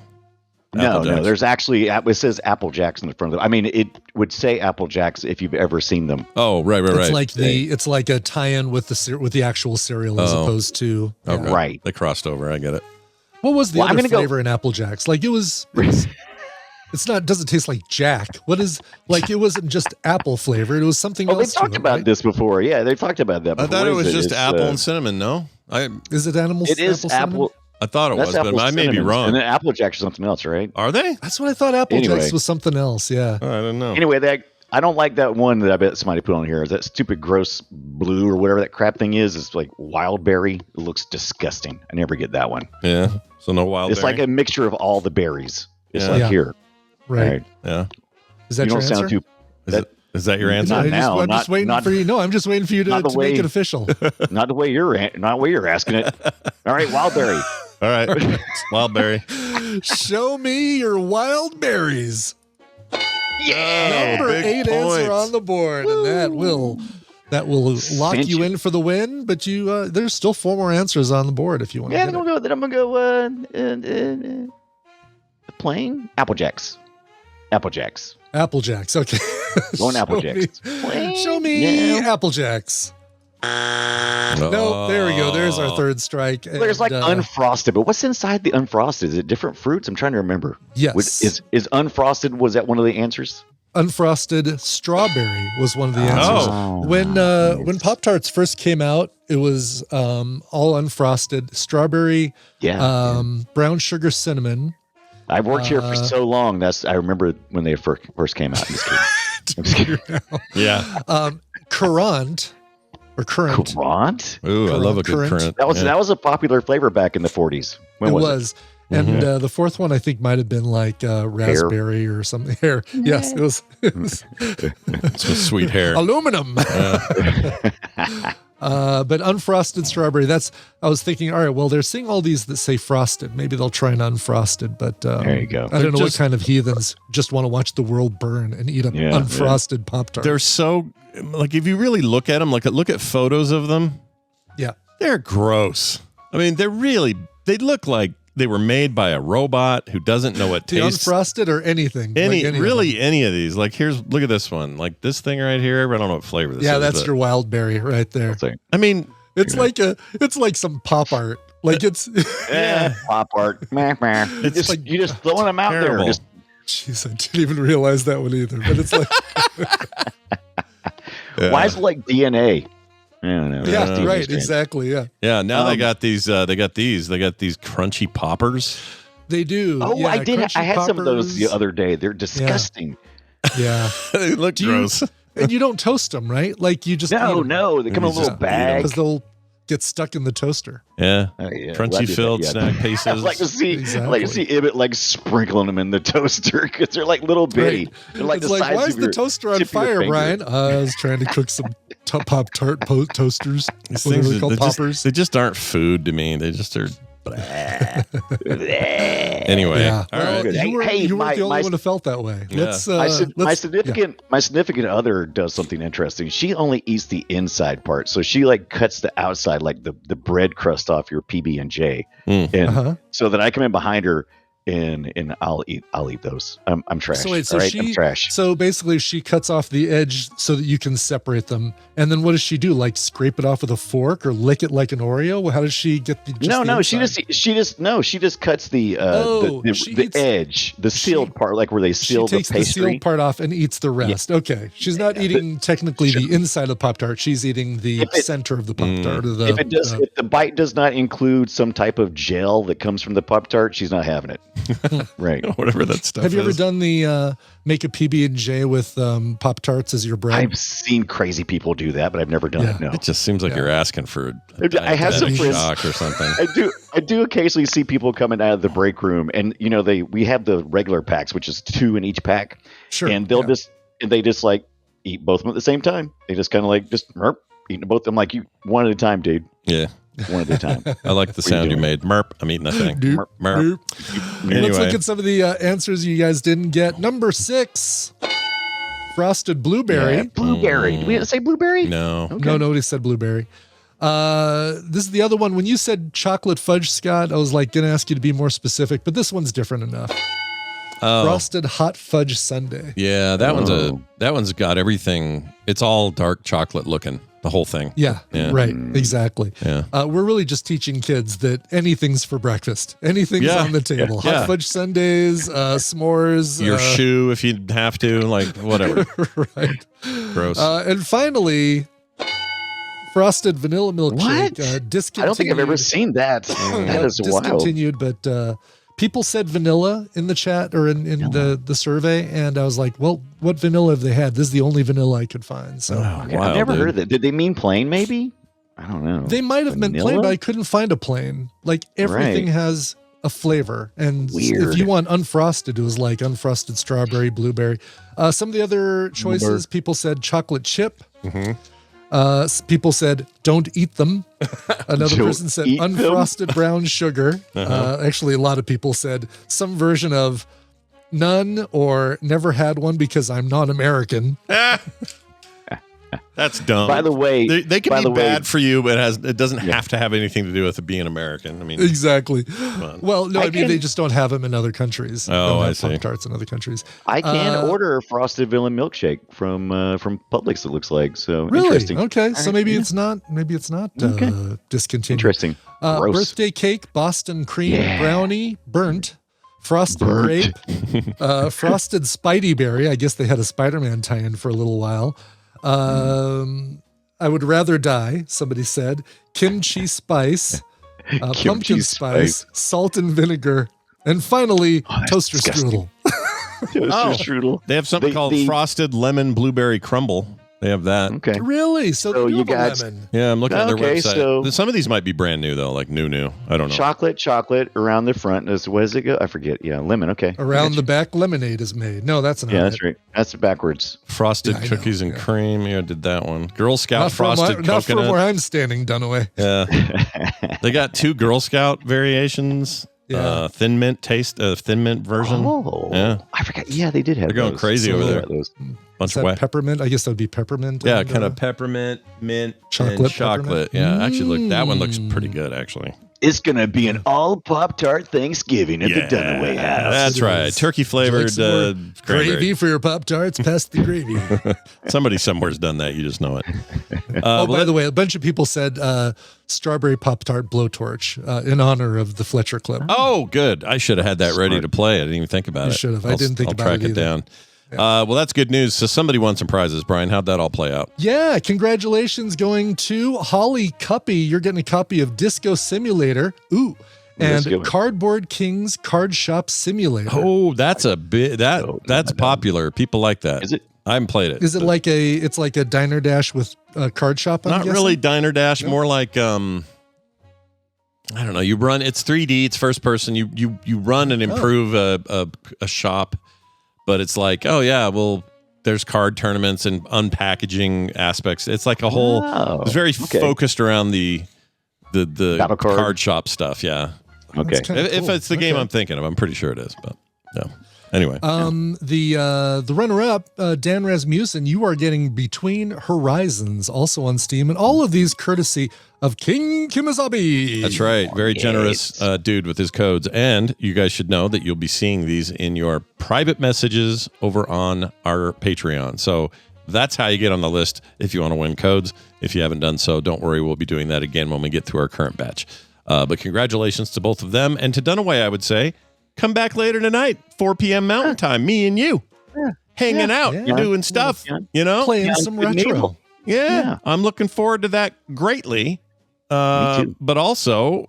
Apple No. Jacks. There's actually it says Apple Jacks in the front of it. I mean, it would say Apple Jacks if you've ever seen them. Oh, right. It's like a tie-in with the actual cereal as opposed to Okay. Right. They crossed over. I get it. What was the Well, I'm other gonna flavor in Apple Jacks? Like it was it's not doesn't taste like Jack. What is like it wasn't just apple flavor. It was something Oh, they else. talked about this before. Yeah, they talked about that I before. thought it was It's, just apple and cinnamon. No, Is it animal? It is cinnamon? apple. I thought it was, but I may be wrong. And then Apple Jacks are something else, right? Are they? That's what I thought. Apple Anyway. Jacks was something else. Yeah. Oh, I don't know. Anyway, I don't like that one that I bet somebody put on here. Is that stupid, gross blue or whatever that crap thing is? It's like wild berry. It looks disgusting. I never get that one. Yeah. So no wild. It's like a mixture of all the berries. It's like Yeah. here. Right. Yeah. Is that You your don't answer? sound too. Is that your answer? Not I'm now, I'm just waiting not- for you. No, I'm just waiting for you to not the make way- it official. Not the way you're asking it. All right, wild berry. All right. Wild berry. Show me your wild berries. Yeah. Number big 8 points. answer on the board, and that will lock Cinch you it. in for the win. But you there's still 4 more answers on the board if you want Yeah, to. I'm gonna go. Plain Apple Jacks. Apple Jacks. Apple Jacks. Okay. Going Apple Show Jacks. me- Show me Yeah. Apple Jacks. No, there we go. There's our third strike. There's like And, unfrosted, but what's inside the unfrosted? Is it different fruits? I'm trying to remember. Yes. Is unfrosted? Was that one of the answers? unfrosted strawberry was one of the answers. Oh. When Pop-Tarts first came out, it was all unfrosted strawberry, Yeah. brown sugar cinnamon. I've worked here for so long. I remember when they first came out. I'm just kidding. Yeah. Currant or currant. Currant? Ooh, I love a good Currant. currant. That was a popular flavor back in the 40s. When It was was. And the fourth one I think might have been like raspberry or something. Hair. Yes, it was Some sweet hair. aluminum. But unfrosted strawberry, I was thinking, all right, well, they're seeing all these that say frosted. Maybe they'll try an unfrosted, but there you go. I don't know what kind of heathens just want to watch the world burn and eat an unfrosted Pop-Tart. They're so, like, if you really look at them, like look at photos of them, yeah. they're gross. I mean, they look like they were made by a robot who doesn't know what The tastes. unfrosted or anything. Any of these. Like, look at this one. Like this thing right here. I don't know what flavor this is. Yeah, that's your wild berry right there. I mean, It's like some pop art. Like it's pop art. It's like you just throwing them out terrible. there. Just, jeez, I didn't even realize that one either. But it's like why is it like DNA? I don't know. yeah, right, exactly. Yeah, yeah. Now they got these. They got these crunchy poppers. they do. Oh, yeah, I did. crunchy I had some of those the poppers. other day. They're disgusting. Yeah, They look gross. and you don't toast them, right? Like you just No, they come in a little bag. because they'll get stuck in the toaster. Yeah. Oh, yeah. Crunchy filled snack I'd pieces. like to see, Exactly. like to see Ibbot like sprinkling them in the toaster because they're like little bitty. Right. They're like It's the like, size why is of the your toaster on tip of your fire, finger. Brian? I was trying to cook some Pop-Tart toasters. These What are things, they called? Poppers? they just aren't food to me. They just are. Anyway, Yeah. all right. Good. You weren't the only my- one who felt that way. Yeah. Let's, my significant other does something interesting. She only eats the inside part, so she like cuts the outside, like the bread crust off your PB and J, and so that I come in behind her and I'll eat those. I'm trash. So wait, all right? I'm trash. So basically, she cuts off the edge so that you can separate them, and then what does she do? Like scrape it off with a fork or lick it like an Oreo? How does she get the? She just cuts the edge, the sealed part, like where they seal she takes the pastry. the sealed part off and eats the rest. Yeah. Okay, she's not eating technically the inside of the Pop-Tart. She's eating the center of the Pop-Tart. If the bite does not include some type of gel that comes from the Pop-Tart, she's not having it. Right. Whatever that stuff Have you ever is. done the make a PB&J with Pop-Tarts as your bread? I've seen crazy people do that, but I've never done it. No. It just seems like you're asking for a I have some diabetic friends- shock or something. I do occasionally see people coming out of the break room, and we have the regular packs, which is 2 in each pack. Sure. And they just like eat both of them at the same time. They just kind of like eating both. I'm like, you one at a time, dude. Yeah. One at a time. I like the sound you made. Merp. I'm eating that thing. Doop, Merp. doop. Anyway. Let's look at some of the answers you guys didn't get. Number 6, frosted blueberry. Yeah, blueberry. Did we say blueberry? No. Okay. No, nobody said blueberry. This is the other one. When you said chocolate fudge, Scott, I was like going to ask you to be more specific, but this one's different enough. Oh. Frosted hot fudge sundae. Yeah, that one's got everything. It's all dark chocolate looking. The whole thing. Yeah, right. Exactly. Yeah. We're really just teaching kids that anything's for breakfast. Anything's on the table. Yeah. Hot fudge sundaes, s'mores. Your shoe if you have to, like whatever. Right. Gross. And finally, frosted vanilla milkshake. Discontinued. I don't think I've ever seen that. That is wild. Discontinued, but people said vanilla in the chat or in the survey, and I was like, well, what vanilla have they had? This is the only vanilla I could find. So Okay, I've never heard of that. Did they mean plain, maybe? I don't know. they might have meant plain, but I couldn't find a plain. Like everything has a flavor. And if you want unfrosted, it was like unfrosted strawberry, blueberry. Some of the other choices, people said chocolate chip. People said, don't eat them. Another person said unfrosted brown sugar. Actually, a lot of people said some version of none or never had one because I'm not American. That's dumb. By the way, they can be bad for you, but it doesn't have to have anything to do with being American. I mean, Exactly. Well, no, I mean, they just don't have them in other countries. Oh, I have see. Pop-Tarts in other countries. I can order a frosted vanilla milkshake from Publix. It looks like so. Really? Interesting. Okay, so maybe it's not. Maybe it's not discontinued. Interesting. Gross. Birthday cake, Boston cream brownie, burnt. Frosted grape, frosted Spidey berry. I guess they had a Spider-Man tie-in for a little while. I would rather die, somebody said. Kimchi spice, pumpkin spice, salt and vinegar, and finally, toaster disgusting. strudel. Toaster strudel. They have something called frosted lemon blueberry crumble. They have that. Okay. Really? So they do you have a got- lemon. Yeah, I'm looking at their Okay, website. so- Some of these might be brand new though, like new. I don't know. Chocolate around the front. What does it go? I forget. Yeah, lemon. Okay. Around the back, lemonade is made. No, that's not Yeah, it. that's right. That's backwards. Frosted Yeah, I know, cookies and yeah. cream. Yeah, I did that one. Girl Scout Not from, frosted not from coconut. where I'm standing, Dunaway. Yeah. They got 2 Girl Scout variations. Yeah. Thin mint taste, thin mint version. Oh, Yeah. I forgot. Yeah, they did have. They're going those. crazy So over there. about those. Bunch Is of that wet. peppermint? I guess that would be peppermint. Yeah, and, kind of peppermint, mint, chocolate and chocolate. peppermint. Yeah, actually, look, that one looks pretty good, actually. It's gonna be an all Pop-Tart Thanksgiving at the Dunaway house. That's it right. is. Turkey Would you like flavored some more cranberry. gravy for your Pop-Tarts. Pass the gravy. Somebody somewhere's done that. You just know it. Oh, by the way, a bunch of people said strawberry Pop-Tart blowtorch in honor of the Fletcher clip. Oh, good. I should have had that ready to play. I didn't even think about You it. should have. I didn't think I'll about track it it either. down. Well, that's good news. So somebody won some prizes. Brian, how'd that all play out? Yeah, congratulations going to Holly Cuppy. You're getting a copy of Disco Simulator. Ooh. That's a good And one. Cardboard Kings Card Shop Simulator. Oh, that's a bit that's popular. People like that. Is it? I haven't played it. Is it but like it's like a Diner Dash with a card shop? I'm not guessing? really Diner Dash, more like I don't know. You run. It's 3D. It's first person. You run and improve a shop, but it's like, oh yeah, well, there's card tournaments and unpackaging aspects. It's like a whole. Oh, It's very okay. focused around the Battle card? card shop stuff. Yeah. Okay. That's kinda If cool. it's the game Okay. I'm thinking of, I'm pretty sure it is. But no. Anyway. The runner-up, Dan Rasmussen, you are getting Between Horizons, also on Steam, and all of these courtesy of King Kimazabi. That's right. Very generous dude with his codes. And you guys should know that you'll be seeing these in your private messages over on our Patreon. So that's how you get on the list if you want to win codes. If you haven't done so, don't worry. We'll be doing that again when we get through our current batch. But congratulations to both of them. And to Dunaway, I would say, come back later tonight, 4 p.m. Mountain Time, me and you. Hanging out. Yeah. You're doing stuff, you know? Playing Yeah, some good retro. name. Yeah, I'm looking forward to that greatly. Me too. But also,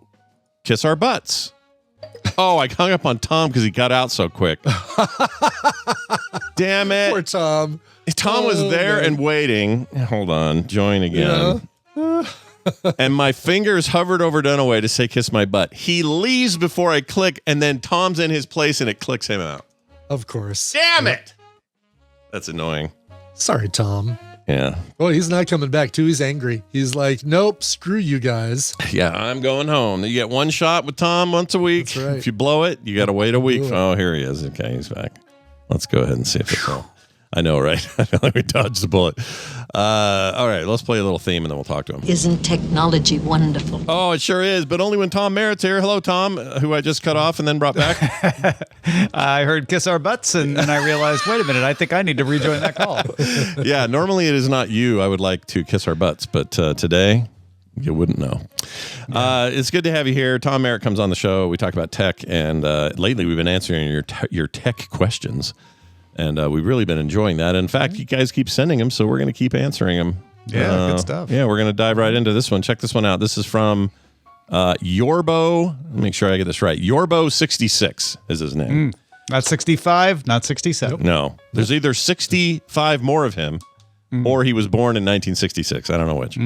kiss our butts. Oh, I hung up on Tom because he got out so quick. Damn Poor it. Tom. Tom was Oh, there man. and waiting. Hold on. Join again. And my fingers hovered over Dunaway to say kiss my butt. He leaves before I click, and then Tom's in his place and it clicks him out. Of course. Damn it. That's annoying. Sorry, Tom. Yeah. Oh, he's not coming back too. He's angry. He's like, nope, screw you guys. Yeah, I'm going home. You get one shot with Tom once a week. That's right. If you blow it, you got to wait a week. Blew it. Oh, here he is. Okay, he's back. Let's go ahead and see if it's all. I know, right? I feel like we dodged the bullet. All right, let's play a little theme and then we'll talk to him. Isn't technology wonderful? Oh, it sure is, but only when Tom Merritt's here. Hello, Tom, who I just cut off and then brought back. I heard kiss our butts, and then I realized, wait a minute, I think I need to rejoin that call. Yeah, normally it is not you. I would like to kiss our butts, but today you wouldn't know. It's good to have you here. Tom Merritt comes on the show. We talk about tech, and lately we've been answering your tech questions. And we've really been enjoying that. In fact, you guys keep sending them, so we're going to keep answering them. Yeah, good stuff. Yeah, we're going to dive right into this one. Check this one out. This is from Yorbo. Let me make sure I get this right. Yorbo66 is his name. Not 65, not 67. No, there's either 65 more of him, or he was born in 1966. I don't know which.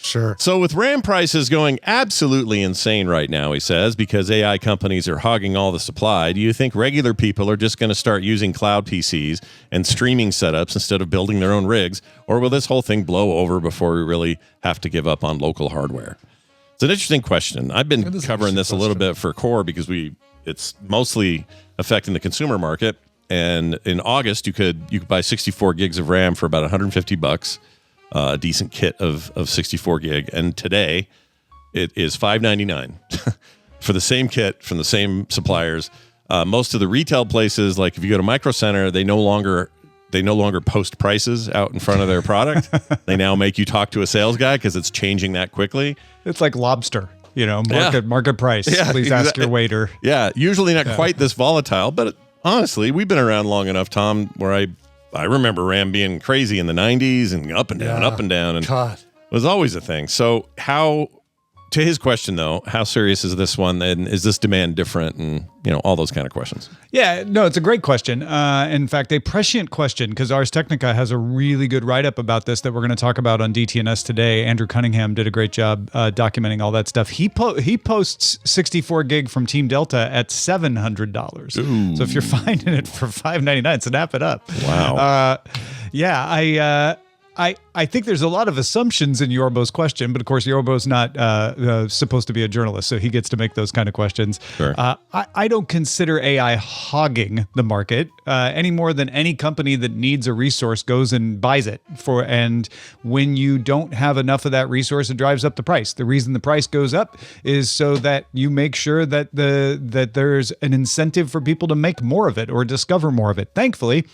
Sure. So with RAM prices going absolutely insane right now, he says, because AI companies are hogging all the supply, do you think regular people are just going to start using cloud PCs and streaming setups instead of building their own rigs? Or will this whole thing blow over before we really have to give up on local hardware? It's an interesting question. I've been That is an covering this a little interesting bit for Core because it's mostly affecting the consumer market. And in August, you could buy 64 gigs of RAM for about $150, a decent kit of 64 gig. And today, it is $599 for the same kit from the same suppliers. Most of the retail places, like if you go to Micro Center, they no longer post prices out in front of their product. They now make you talk to a sales guy because it's changing that quickly. It's like lobster, market price. Yeah, Please ask exactly. your waiter. Yeah, usually not quite this volatile, but honestly, we've been around long enough, Tom, where I remember RAM being crazy in the 90s and up and down, Yeah. up and down. And God. it was always a thing. So how to his question though, how serious is this one? And is this demand different? And all those kind of questions. Yeah, no, it's a great question. In fact, a prescient question, because Ars Technica has a really good write-up about this that we're going to talk about on DTNS today. Andrew Cunningham did a great job documenting all that stuff. He posts 64 gig from Team Delta at $700. Ooh. So if you're finding it for $599, snap it up. Wow. I think there's a lot of assumptions in Yorbo's question, but of course Yorbo's not supposed to be a journalist, so he gets to make those kind of questions. Sure. I don't consider AI hogging the market any more than any company that needs a resource goes and buys it for. And when you don't have enough of that resource, it drives up the price. The reason the price goes up is so that you make sure that that there's an incentive for people to make more of it or discover more of it. Thankfully,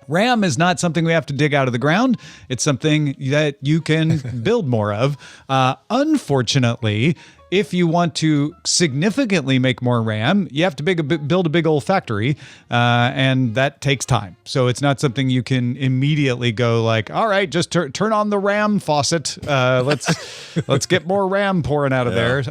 RAM is not something we have to dig out of the ground. It's something that you can build more of. Unfortunately, if you want to significantly make more RAM, you have to build a big old factory, and that takes time. So it's not something you can immediately go like, all right, just turn on the RAM faucet. Let's get more RAM pouring out of there.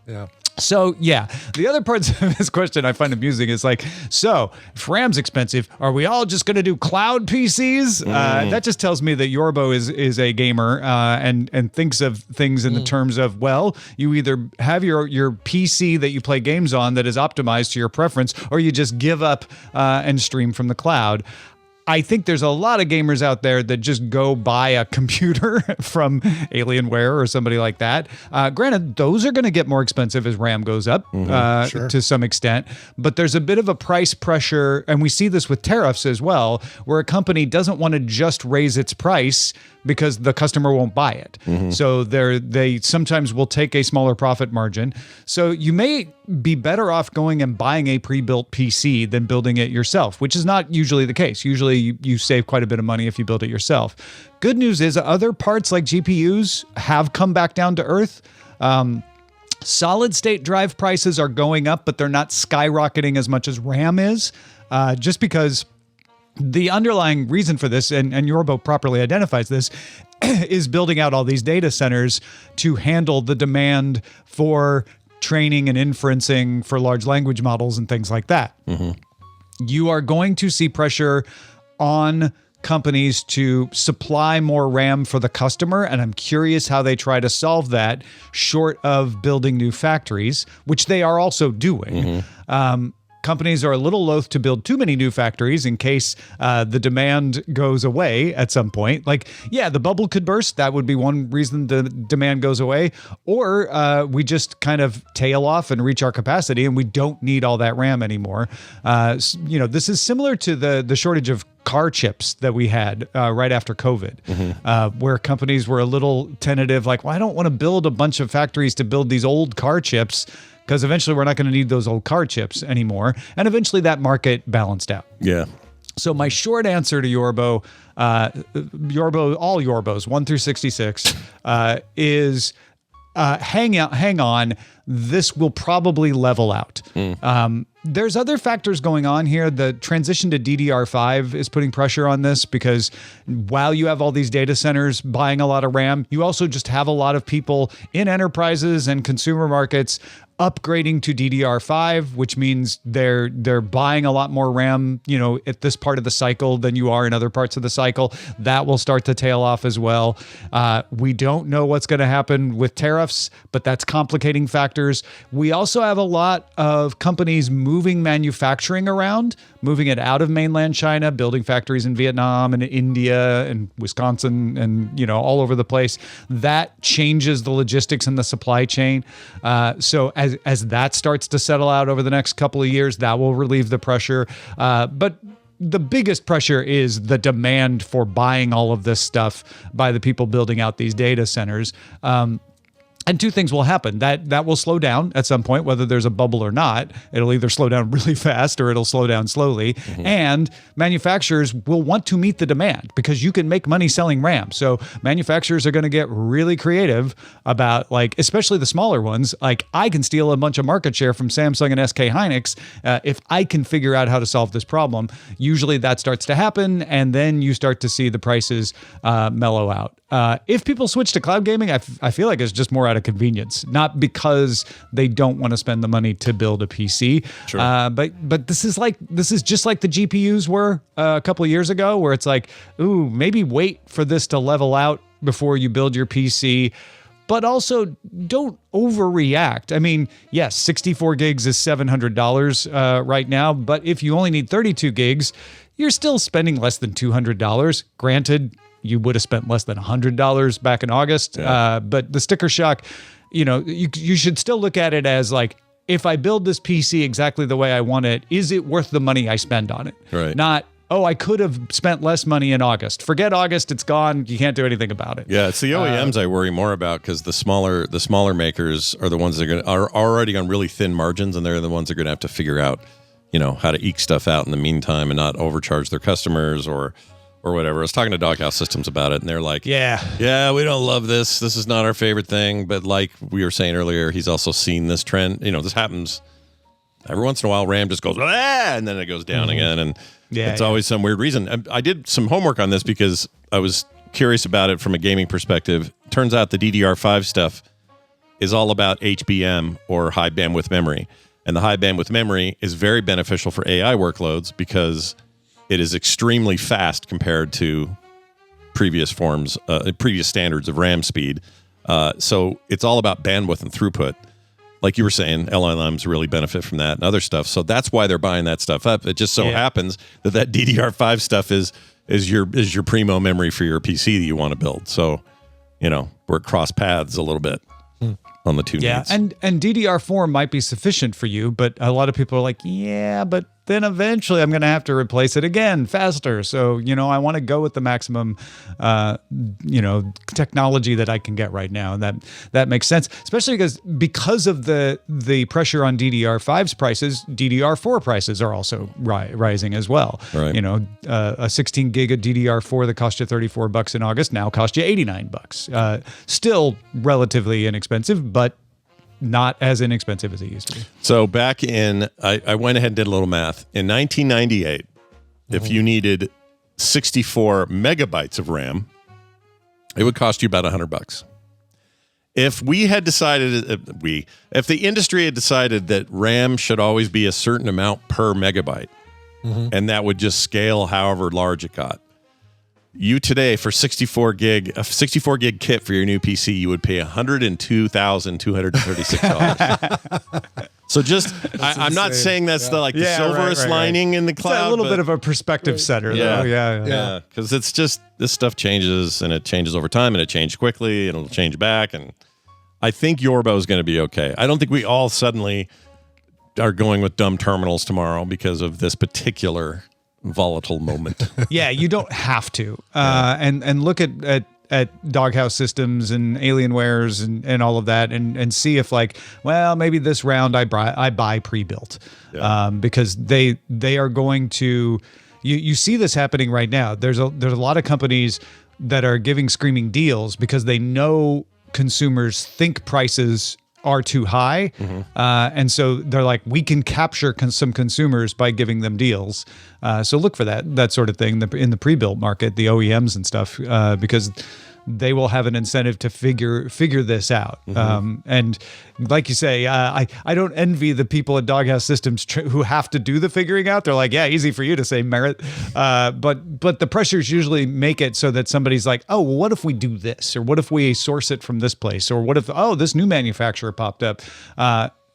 Yeah. So, yeah, the other parts of this question I find amusing is like, so if RAM's expensive, are we all just going to do cloud PCs? That just tells me that Yorbo is a gamer and thinks of things in the terms of, well, you either have your PC that you play games on that is optimized to your preference, or you just give up and stream from the cloud. I think there's a lot of gamers out there that just go buy a computer from Alienware or somebody like that. Granted, those are going to get more expensive as RAM goes up to some extent, but there's a bit of a price pressure, and we see this with tariffs as well, where a company doesn't want to just raise its price because the customer won't buy it. So they sometimes will take a smaller profit margin. So you may be better off going and buying a pre-built PC than building it yourself, which is not usually the case. Usually you save quite a bit of money if you build it yourself. Good news is other parts like GPUs have come back down to earth. Solid state drive prices are going up, but they're not skyrocketing as much as RAM is, just because the underlying reason for this, and Yorbo properly identifies this, is building out all these data centers to handle the demand for training and inferencing for large language models and things like that. You are going to see pressure on companies to supply more RAM for the customer, and I'm curious how they try to solve that short of building new factories, which they are also doing. Companies are a little loath to build too many new factories in case the demand goes away at some point. Like, yeah, the bubble could burst. That would be one reason the demand goes away. Or we just kind of tail off and reach our capacity and we don't need all that RAM anymore. This is similar to the shortage of car chips that we had right after COVID, where companies were a little tentative, like, well, I don't want to build a bunch of factories to build these old car chips, because eventually we're not going to need those old car chips anymore. And eventually that market balanced out. Yeah. So my short answer to Yorbo, all Yorbos, 1 through 66, is hang on. This will probably level out. There's other factors going on here. The transition to DDR5 is putting pressure on this because while you have all these data centers buying a lot of RAM, you also just have a lot of people in enterprises and consumer markets upgrading to DDR5, which means they're buying a lot more RAM, at this part of the cycle than you are in other parts of the cycle. That will start to tail off as well. We don't know what's going to happen with tariffs, but that's complicating factors. We also have a lot of companies moving manufacturing around, moving it out of mainland China, building factories in Vietnam and India and Wisconsin and, all over the place. That changes the logistics and the supply chain. So as that starts to settle out over the next couple of years, that will relieve the pressure. But the biggest pressure is the demand for buying all of this stuff by the people building out these data centers. And two things will happen. That will slow down at some point, whether there's a bubble or not. It'll either slow down really fast or it'll slow down slowly. And manufacturers will want to meet the demand because you can make money selling RAM. So manufacturers are going to get really creative about, especially the smaller ones. Like, I can steal a bunch of market share from Samsung and SK Hynix if I can figure out how to solve this problem. Usually that starts to happen, and then you start to see the prices mellow out. If people switch to cloud gaming, I feel like it's just more out of convenience, not because they don't want to spend the money to build a PC. Sure. But this is just like the GPUs were a couple of years ago, where it's like, ooh, maybe wait for this to level out before you build your PC. But also, don't overreact. I mean, yes, 64 gigs is $700 right now, but if you only need 32 gigs, you're still spending less than $200. Granted, you would have spent less than $100 back in August, but the sticker shock, you should still look at it as like, if I build this PC exactly the way I want it, is it worth the money I spend on it? Right. Not, oh, I could have spent less money in August. Forget August; it's gone. You can't do anything about it. Yeah, it's the OEMs I worry more about, because the smaller makers are the ones that are already on really thin margins, and they're the ones that are going to have to figure out, how to eke stuff out in the meantime and not overcharge their customers or whatever. I was talking to Doghouse Systems about it, and they're like, yeah, we don't love this. This is not our favorite thing. But like we were saying earlier, he's also seen this trend. This happens every once in a while. RAM just goes, and then it goes down again, and it's always some weird reason. I did some homework on this because I was curious about it from a gaming perspective. Turns out the DDR5 stuff is all about HBM, or high bandwidth memory. And the high bandwidth memory is very beneficial for AI workloads because it is extremely fast compared to previous standards of RAM speed. So it's all about bandwidth and throughput. Like you were saying, LLMs really benefit from that and other stuff. So that's why they're buying that stuff up. It just so happens that DDR5 stuff is your primo memory for your PC that you want to build. So, we're cross paths a little bit on the two needs. And DDR4 might be sufficient for you, but a lot of people are like, but then eventually I'm going to have to replace it again faster. So, I want to go with the maximum, technology that I can get right now. And that makes sense, especially because of the pressure on DDR5's prices, DDR4 prices are also rising as well. Right. A 16 gig of DDR4 that cost you $34 in August now cost you $89. Still relatively inexpensive, but not as inexpensive as it used to be. So back I went ahead and did a little math. In 1998, if you needed 64 megabytes of RAM, it would cost you about $100. If we had decided, if the industry had decided that RAM should always be a certain amount per megabyte, and that would just scale however large it got, you today, for a 64 gig kit for your new PC, you would pay $102,236. So I'm not saying that's the silverest lining in the cloud. It's a little bit of a perspective setter, though. Yeah. Because it's just, this stuff changes, and it changes over time, and it changed quickly, and it'll change back. And I think Yorbo is going to be okay. I don't think we all suddenly are going with dumb terminals tomorrow because of this particular volatile moment. Yeah, you don't have to. And look at Doghouse Systems and Alienwares and all of that, and see if maybe this round I buy pre-built, because they are going to. You see this happening right now. There's a lot of companies that are giving screaming deals because they know consumers think prices are too high, and so they're like, we can capture some consumers by giving them deals. So look for that sort of thing in the pre-built market, the OEMs and stuff, because they will have an incentive to figure this out. And like you say, I don't envy the people at Doghouse Systems who have to do the figuring out. They're like, yeah, easy for you to say, Merritt. But the pressures usually make it so that somebody's like, oh, well, what if we do this? Or what if we source it from this place? Or what if, this new manufacturer popped up?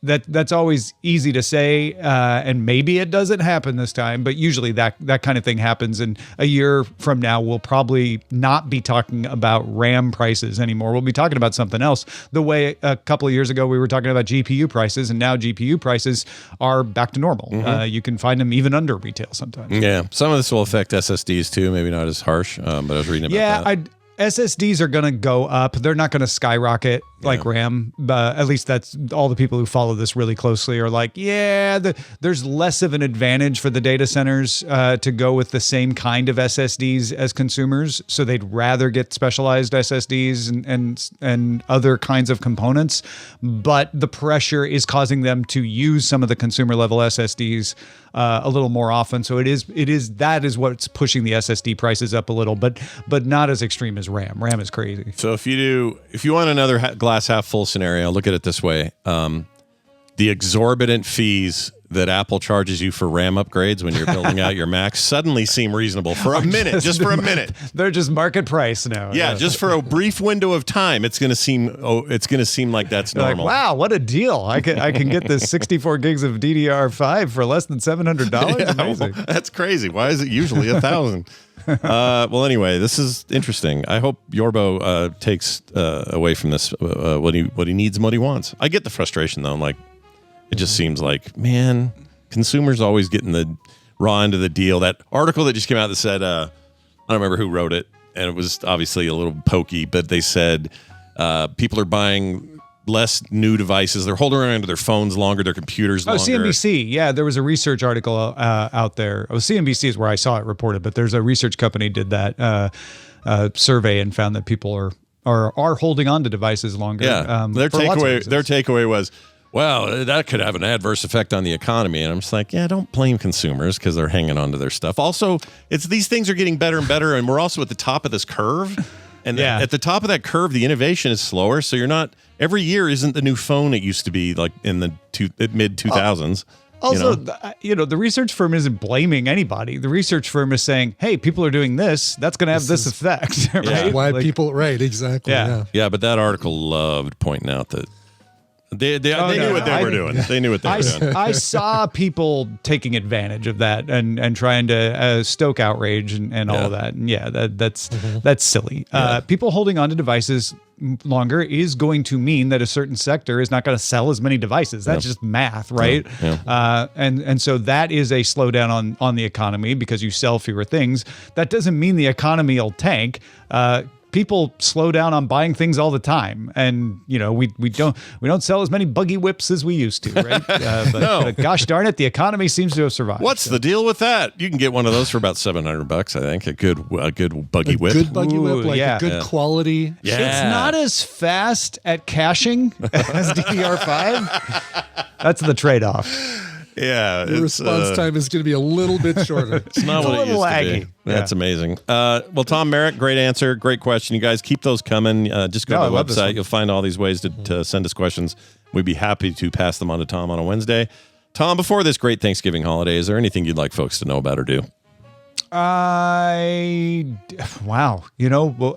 That's always easy to say, and maybe it doesn't happen this time, but usually that kind of thing happens. And a year from now, we'll probably not be talking about RAM prices anymore. We'll be talking about something else. The way a couple of years ago we were talking about GPU prices, and now GPU prices are back to normal. You can find them even under retail sometimes. Yeah, some of this will affect SSDs too. Maybe not as harsh, but I was reading about that. SSDs are going to go up. They're not going to skyrocket like RAM. At least that's all the people who follow this really closely are like, there's less of an advantage for the data centers to go with the same kind of SSDs as consumers. So they'd rather get specialized SSDs and other kinds of components. But the pressure is causing them to use some of the consumer level SSDs a little more often. So that is what's pushing the SSD prices up a little, but not as extreme as RAM. RAM is crazy. So if you want another glass half full scenario, look at it this way. The exorbitant fees that Apple charges you for RAM upgrades when you're building out your Mac suddenly seem reasonable for a minute, just for a minute. They're just market price now. Yeah, just for a brief window of time, it's going to seem like that's normal. Like, wow, what a deal! I can get this 64 gigs of DDR5 for less than $700. Yeah, Amazing. well, that's crazy. Why is it usually $1,000? Well, anyway, this is interesting. I hope Yorbo takes away from this what he needs and what he wants. I get the frustration though. Like, it just seems like, man, consumers always getting the raw end of the deal. That article that just came out that said, I don't remember who wrote it, and it was obviously a little pokey, but they said people are buying less new devices. They're holding on to their phones longer, their computers longer. Oh, CNBC. Yeah, there was a research article out there. Oh, CNBC is where I saw it reported, but there's a research company did that survey and found that people are holding on to devices longer. Yeah, their takeaway was, well, that could have an adverse effect on the economy. And I'm just like, yeah, don't blame consumers because they're hanging on to their stuff. Also, these things are getting better and better, and we're also at the top of this curve. And at the top of that curve, the innovation is slower. So every year isn't the new phone it used to be like in the mid 2000s. Also, the research firm isn't blaming anybody. The research firm is saying, hey, people are doing this. That's going to have this effect. Right? Yeah. Why people, right, exactly. Yeah. But that article loved pointing out that they knew what they were doing. They knew what they were doing. I saw people taking advantage of that and trying to stoke outrage and all of that. And that's silly. People holding on to devices longer is going to mean that a certain sector is not going to sell as many devices. That's just math, right? And so that is a slowdown on the economy because you sell fewer things. That doesn't mean the economy will tank. People slow down on buying things all the time, and we don't sell as many buggy whips as we used to, right? But gosh darn it, the economy seems to have survived. What's the deal with that? You can get one of those for about $700, I think. A good buggy whip. Good buggy whip, like a good quality. Yeah. It's not as fast at caching as DDR5. That's the trade-off. Yeah, the response time is going to be a little bit shorter. It's not what it used to be. That's amazing. Well, Tom Merritt, great answer, great question. You guys keep those coming. Just go to the website. You'll find all these ways to send us questions. We'd be happy to pass them on to Tom on a Wednesday. Tom, before this great Thanksgiving holiday, is there anything you'd like folks to know about or do? I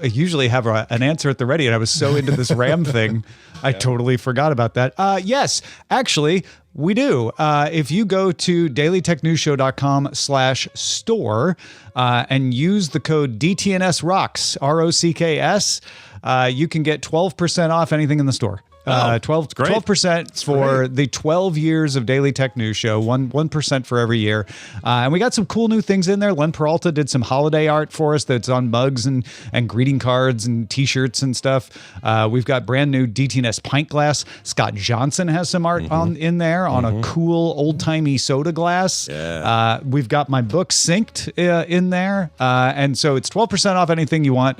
usually have an answer at the ready, and I was so into this RAM thing, I totally forgot about that. Yes, actually, we do. If you go to dailytechnewsshow.com/store and use the code DTNSROCKS, ROCKS, you can get 12% off anything in the store. 12% for the 12 years of Daily Tech News Show, 1% for every year. And we got some cool new things in there. Len Peralta did some holiday art for us that's on mugs and greeting cards and t-shirts and stuff. We've got brand new DTNS pint glass. Scott Johnson has some art in there on a cool old-timey soda glass. Yeah. We've got my book synced in there. And so it's 12% off anything you want.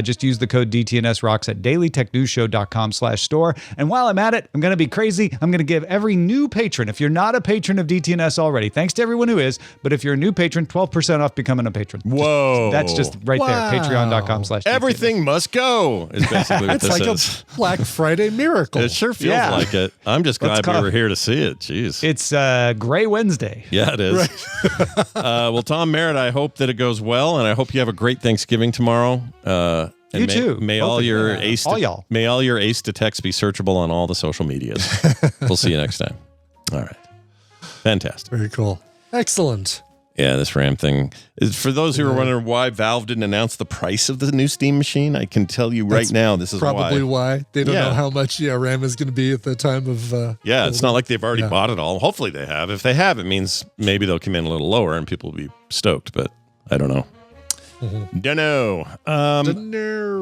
Just use the code DTNSROCKS at dailytechnewsshow.com/store. And while I'm at it, I'm going to be crazy. I'm going to give every new patron, if you're not a patron of DTNS already, thanks to everyone who is, but if you're a new patron, 12% off becoming a patron. Whoa. That's just right there. Patreon.com/DTNS. Everything must go is basically what It's this like is. a Black Friday miracle. It sure feels like it. I'm just glad we were here to see it. Jeez. It's Gray Wednesday. Yeah, it is. Right. Well, Tom Merritt, I hope that it goes well, and I hope you have a great Thanksgiving tomorrow. And too. May all your ace y'all. May all your ace to text be searchable on all the social medias. We'll see you next time. All right. Fantastic. Very cool. Excellent. Yeah, this RAM thing. For those who are wondering why Valve didn't announce the price of the new Steam machine, I can tell you right now this is probably why. They don't know how much RAM is going to be at the time of it's not like they've already bought it all. Hopefully they have. If they have, it means maybe they'll come in a little lower and people will be stoked, but I don't know. Don't know.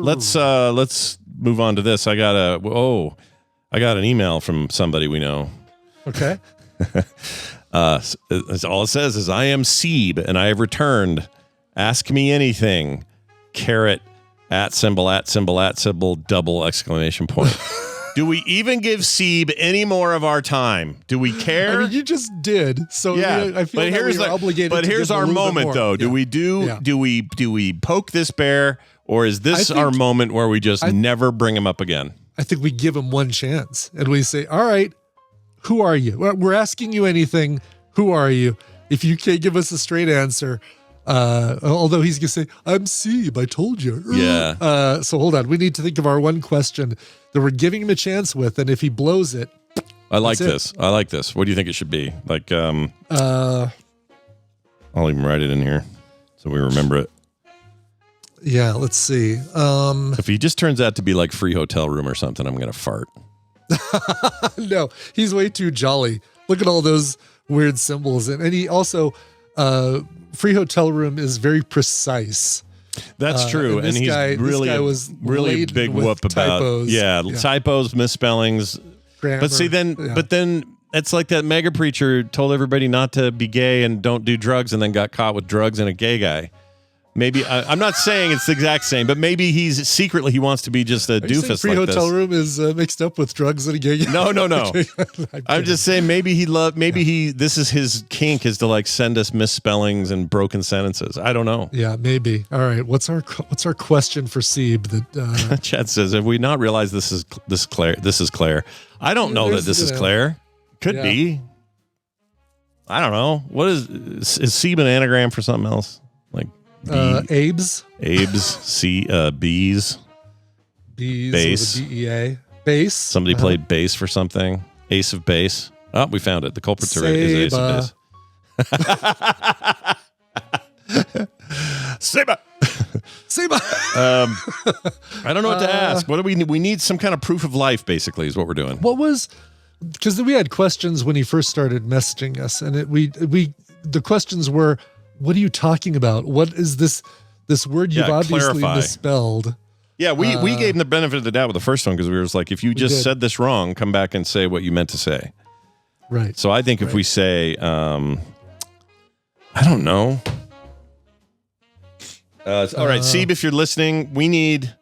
Let's move on to this. I got an email from somebody we know. Okay. All it says is, I am Seeb and I have returned. Ask me anything. Carrot @ symbol double exclamation point. Do we even give Seeb any more of our time? Do we care? I mean, you just did. So I feel like we're obligated. But here's our moment, though. Do we poke this bear, Or is this our moment where we just never bring him up again? I think we give him one chance and we say, all right, who are you? We're asking you anything. Who are you? If you can't give us a straight answer, although he's going to say, I'm Sebe, I told you. Yeah. So hold on. We need to think of our one question that we're giving him a chance with. And if he blows it, I like this. I like this. What do you think it should be? Like, I'll even write it in here so we remember it. Yeah, let's see. If he just turns out to be like free hotel room or something, I'm going to fart. No, he's way too jolly. Look at all those weird symbols. And he also, free hotel room is very precise. That's true. And he's really a big whoop about typos, misspellings. Grammar. But see, but then it's like that mega preacher told everybody not to be gay and don't do drugs and then got caught with drugs and a gay guy. Maybe I'm not saying it's the exact same, but maybe he's secretly he wants to be just a doofus free like hotel this. room is mixed up with drugs and a gay guy. No. I'm just saying maybe this is his kink is to like send us misspellings and broken sentences. I don't know. Yeah, maybe. All right. What's our question for Sebe? That Chad says, have we not realized this is Claire? This is Claire. I don't know that this is Claire. Could be. I don't know. What is Sebe an anagram for something else? Like Abe's, B's, bass, BEA, bass. Somebody played bass for something. Ace of base. Oh, we found it. The culprit is Ace of base. Seba. I don't know what to ask. What do we need? We need some kind of proof of life. Basically, is what we're doing. Because we had questions when he first started messaging us, and the questions were, what are you talking about? What is this word you've obviously misspelled? Yeah, we gave him the benefit of the doubt with the first one because we were just like, if you just said this wrong, come back and say what you meant to say. Right. So I think if we say, I don't know. All right, Sebe, if you're listening, we need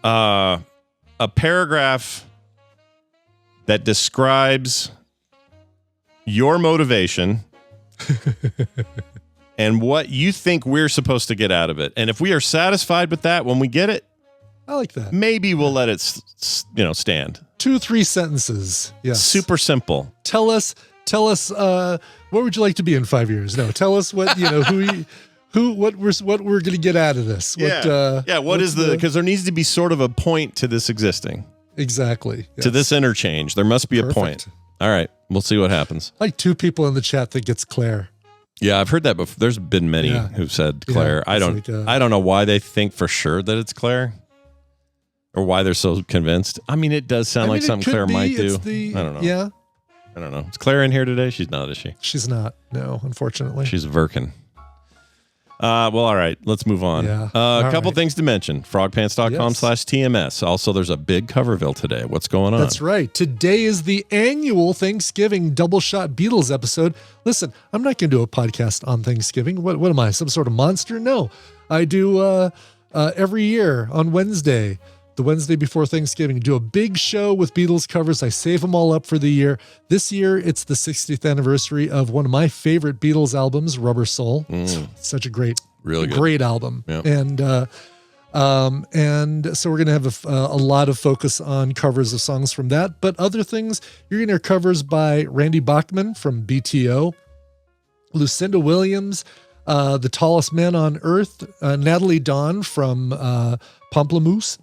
a paragraph that describes your motivation and what you think we're supposed to get out of it. And if we are satisfied with that, when we get it, I like that. Maybe we'll let it, stand. 2-3 sentences. Yes. Super simple. Tell us, what would you like to be in 5 years? No, tell us what, what we're going to get out of this. Because there needs to be sort of a point to this existing. Exactly. Yes. To this interchange. There must be a point. All right. We'll see what happens. Like 2 people in the chat that gets Claire. Yeah, I've heard that before. There's been many who've said Claire. I don't know why they think for sure that it's Claire or why they're so convinced. I mean, it does sound like something Claire might do. I don't know. Yeah. I don't know. Is Claire in here today? She's not, is she? She's not. No, unfortunately. She's Virkin. Well, all right. Let's move on. Yeah. A couple things to mention. Frogpants.com/TMS. Also, there's a big Coverville today. What's going on? That's right. Today is the annual Thanksgiving Double Shot Beatles episode. Listen, I'm not going to do a podcast on Thanksgiving. What am I, some sort of monster? No. I do every year on Wednesday, the Wednesday before Thanksgiving, do a big show with Beatles covers. I save them all up for the year. This year, it's the 60th anniversary of one of my favorite Beatles albums, Rubber Soul. It's such a great album. Yeah. And so we're going to have a lot of focus on covers of songs from that. But other things, you're going to hear covers by Randy Bachman from BTO, Lucinda Williams, The Tallest Man on Earth, Natalie Dawn from Pamplemousse,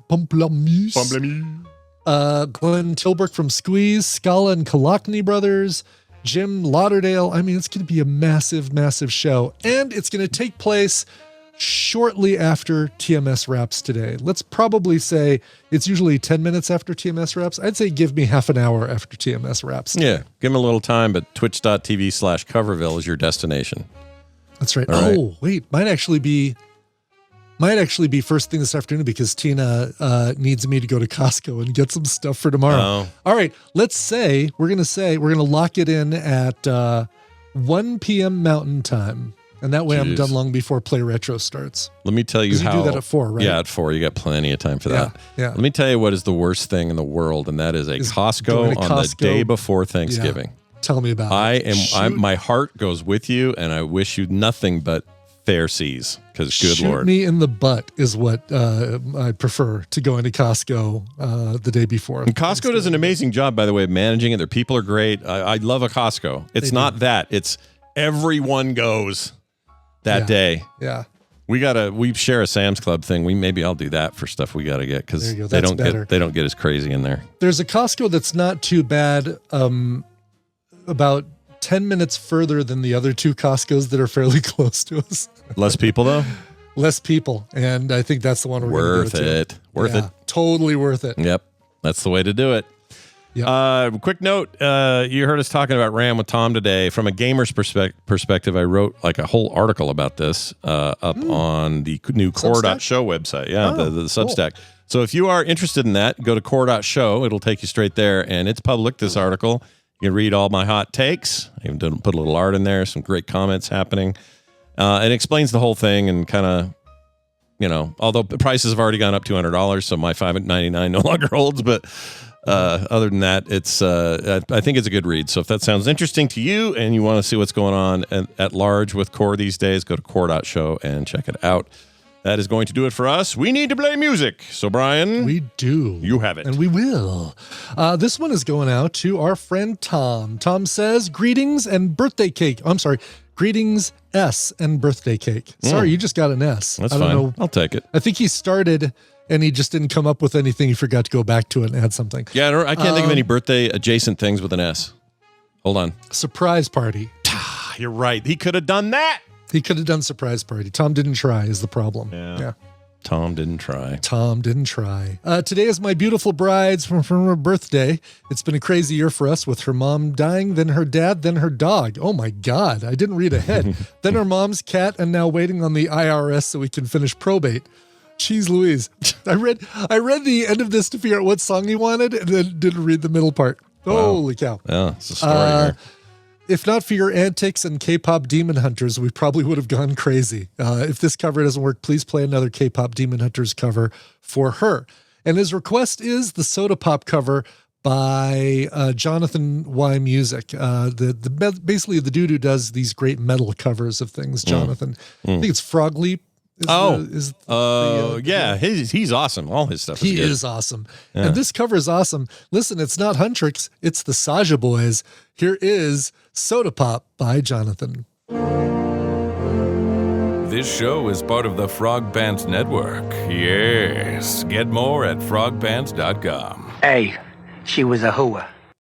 Glenn Tilbrook from Squeeze, Scala and Kalachny Brothers, Jim Lauderdale. I mean, it's going to be a massive, massive show. And it's going to take place shortly after TMS wraps today. Let's probably say it's usually 10 minutes after TMS wraps. I'd say give me half an hour after TMS wraps today. Yeah, give them a little time, but twitch.tv/Coverville is your destination. That's right. All right. Oh, wait, might actually be first thing this afternoon because Tina needs me to go to Costco and get some stuff for tomorrow. Oh. All right, we're going to lock it in at 1 p.m. Mountain Time. And that way I'm done long before Play Retro starts. Let me tell you how. You do that at 4, right? Yeah, at 4. You got plenty of time for that. Yeah. Let me tell you what is the worst thing in the world, and that is Costco on the day before Thanksgiving. Yeah. Tell me about it. My heart goes with you, and I wish you nothing but fair seas because good Shoot Lord. me in the butt is what I prefer to going to Costco the day before. And Costco does an amazing job, by the way, of managing it. Their people are great. I love a Costco. It's not that. It's everyone goes that day. Yeah. We share a Sam's Club thing. Maybe I'll do that for stuff we got to get because There you go. they That's don't get as crazy in there. There's a Costco that's not too bad, about 10 minutes further than the other two Costcos that are fairly close to us. Less people though. Less people, and I think that's the one we're going to go to. Worth it. Totally worth it. Yep, that's the way to do it. Yep. Quick note: you heard us talking about RAM with Tom today. From a gamer's perspective, I wrote like a whole article about this up on the new core.show website. Yeah, the Substack. Cool. So if you are interested in that, go to core.show. It'll take you straight there, and it's public. This article, you can read all my hot takes. I even put a little art in there. Some great comments happening. It explains the whole thing and kind of, although the prices have already gone up $200, so my $5.99 no longer holds. But other than that, it's I think it's a good read. So if that sounds interesting to you and you want to see what's going on at large with Core these days, go to core.show and check it out. That is going to do it for us. We need to play music. So, Brian. We do. You have it. And we will. This one is going out to our friend Tom. Tom says, greetings and birthday cake. I'm sorry. Greetings, S and birthday cake. Sorry, you just got an S. That's I don't fine. know. I'll take it. I think he started and he just didn't come up with anything. He forgot to go back to it and add something. Yeah, I can't think of any birthday adjacent things with an S. Hold on. Surprise party. You're right. He could have done that. He could have done surprise party. Tom didn't try is the problem. Yeah. Tom didn't try. Today is my beautiful bride's from her birthday. It's been a crazy year for us with her mom dying, then her dad, then her dog. Oh my God, I didn't read ahead. Then her mom's cat, and now waiting on the IRS so we can finish probate. Jeez Louise. I read the end of this to figure out what song he wanted and then didn't read the middle part. Wow. Holy cow. Yeah, it's a story here. If not for your antics and K-pop Demon Hunters, we probably would have gone crazy. If this cover doesn't work, please play another K-pop Demon Hunters cover for her. And his request is the Soda Pop cover by Jonathan Y. Music. Basically, the dude who does these great metal covers of things, Jonathan. I think it's Frog Leap. He's awesome. All his stuff is good. He is awesome. Yeah. And this cover is awesome. Listen, it's not Huntrix, it's the Saja Boys. Here is Soda Pop by Jonathan. This show is part of the Frog Pants Network. Yes. Get more at frogpants.com. Hey, she was a hooah.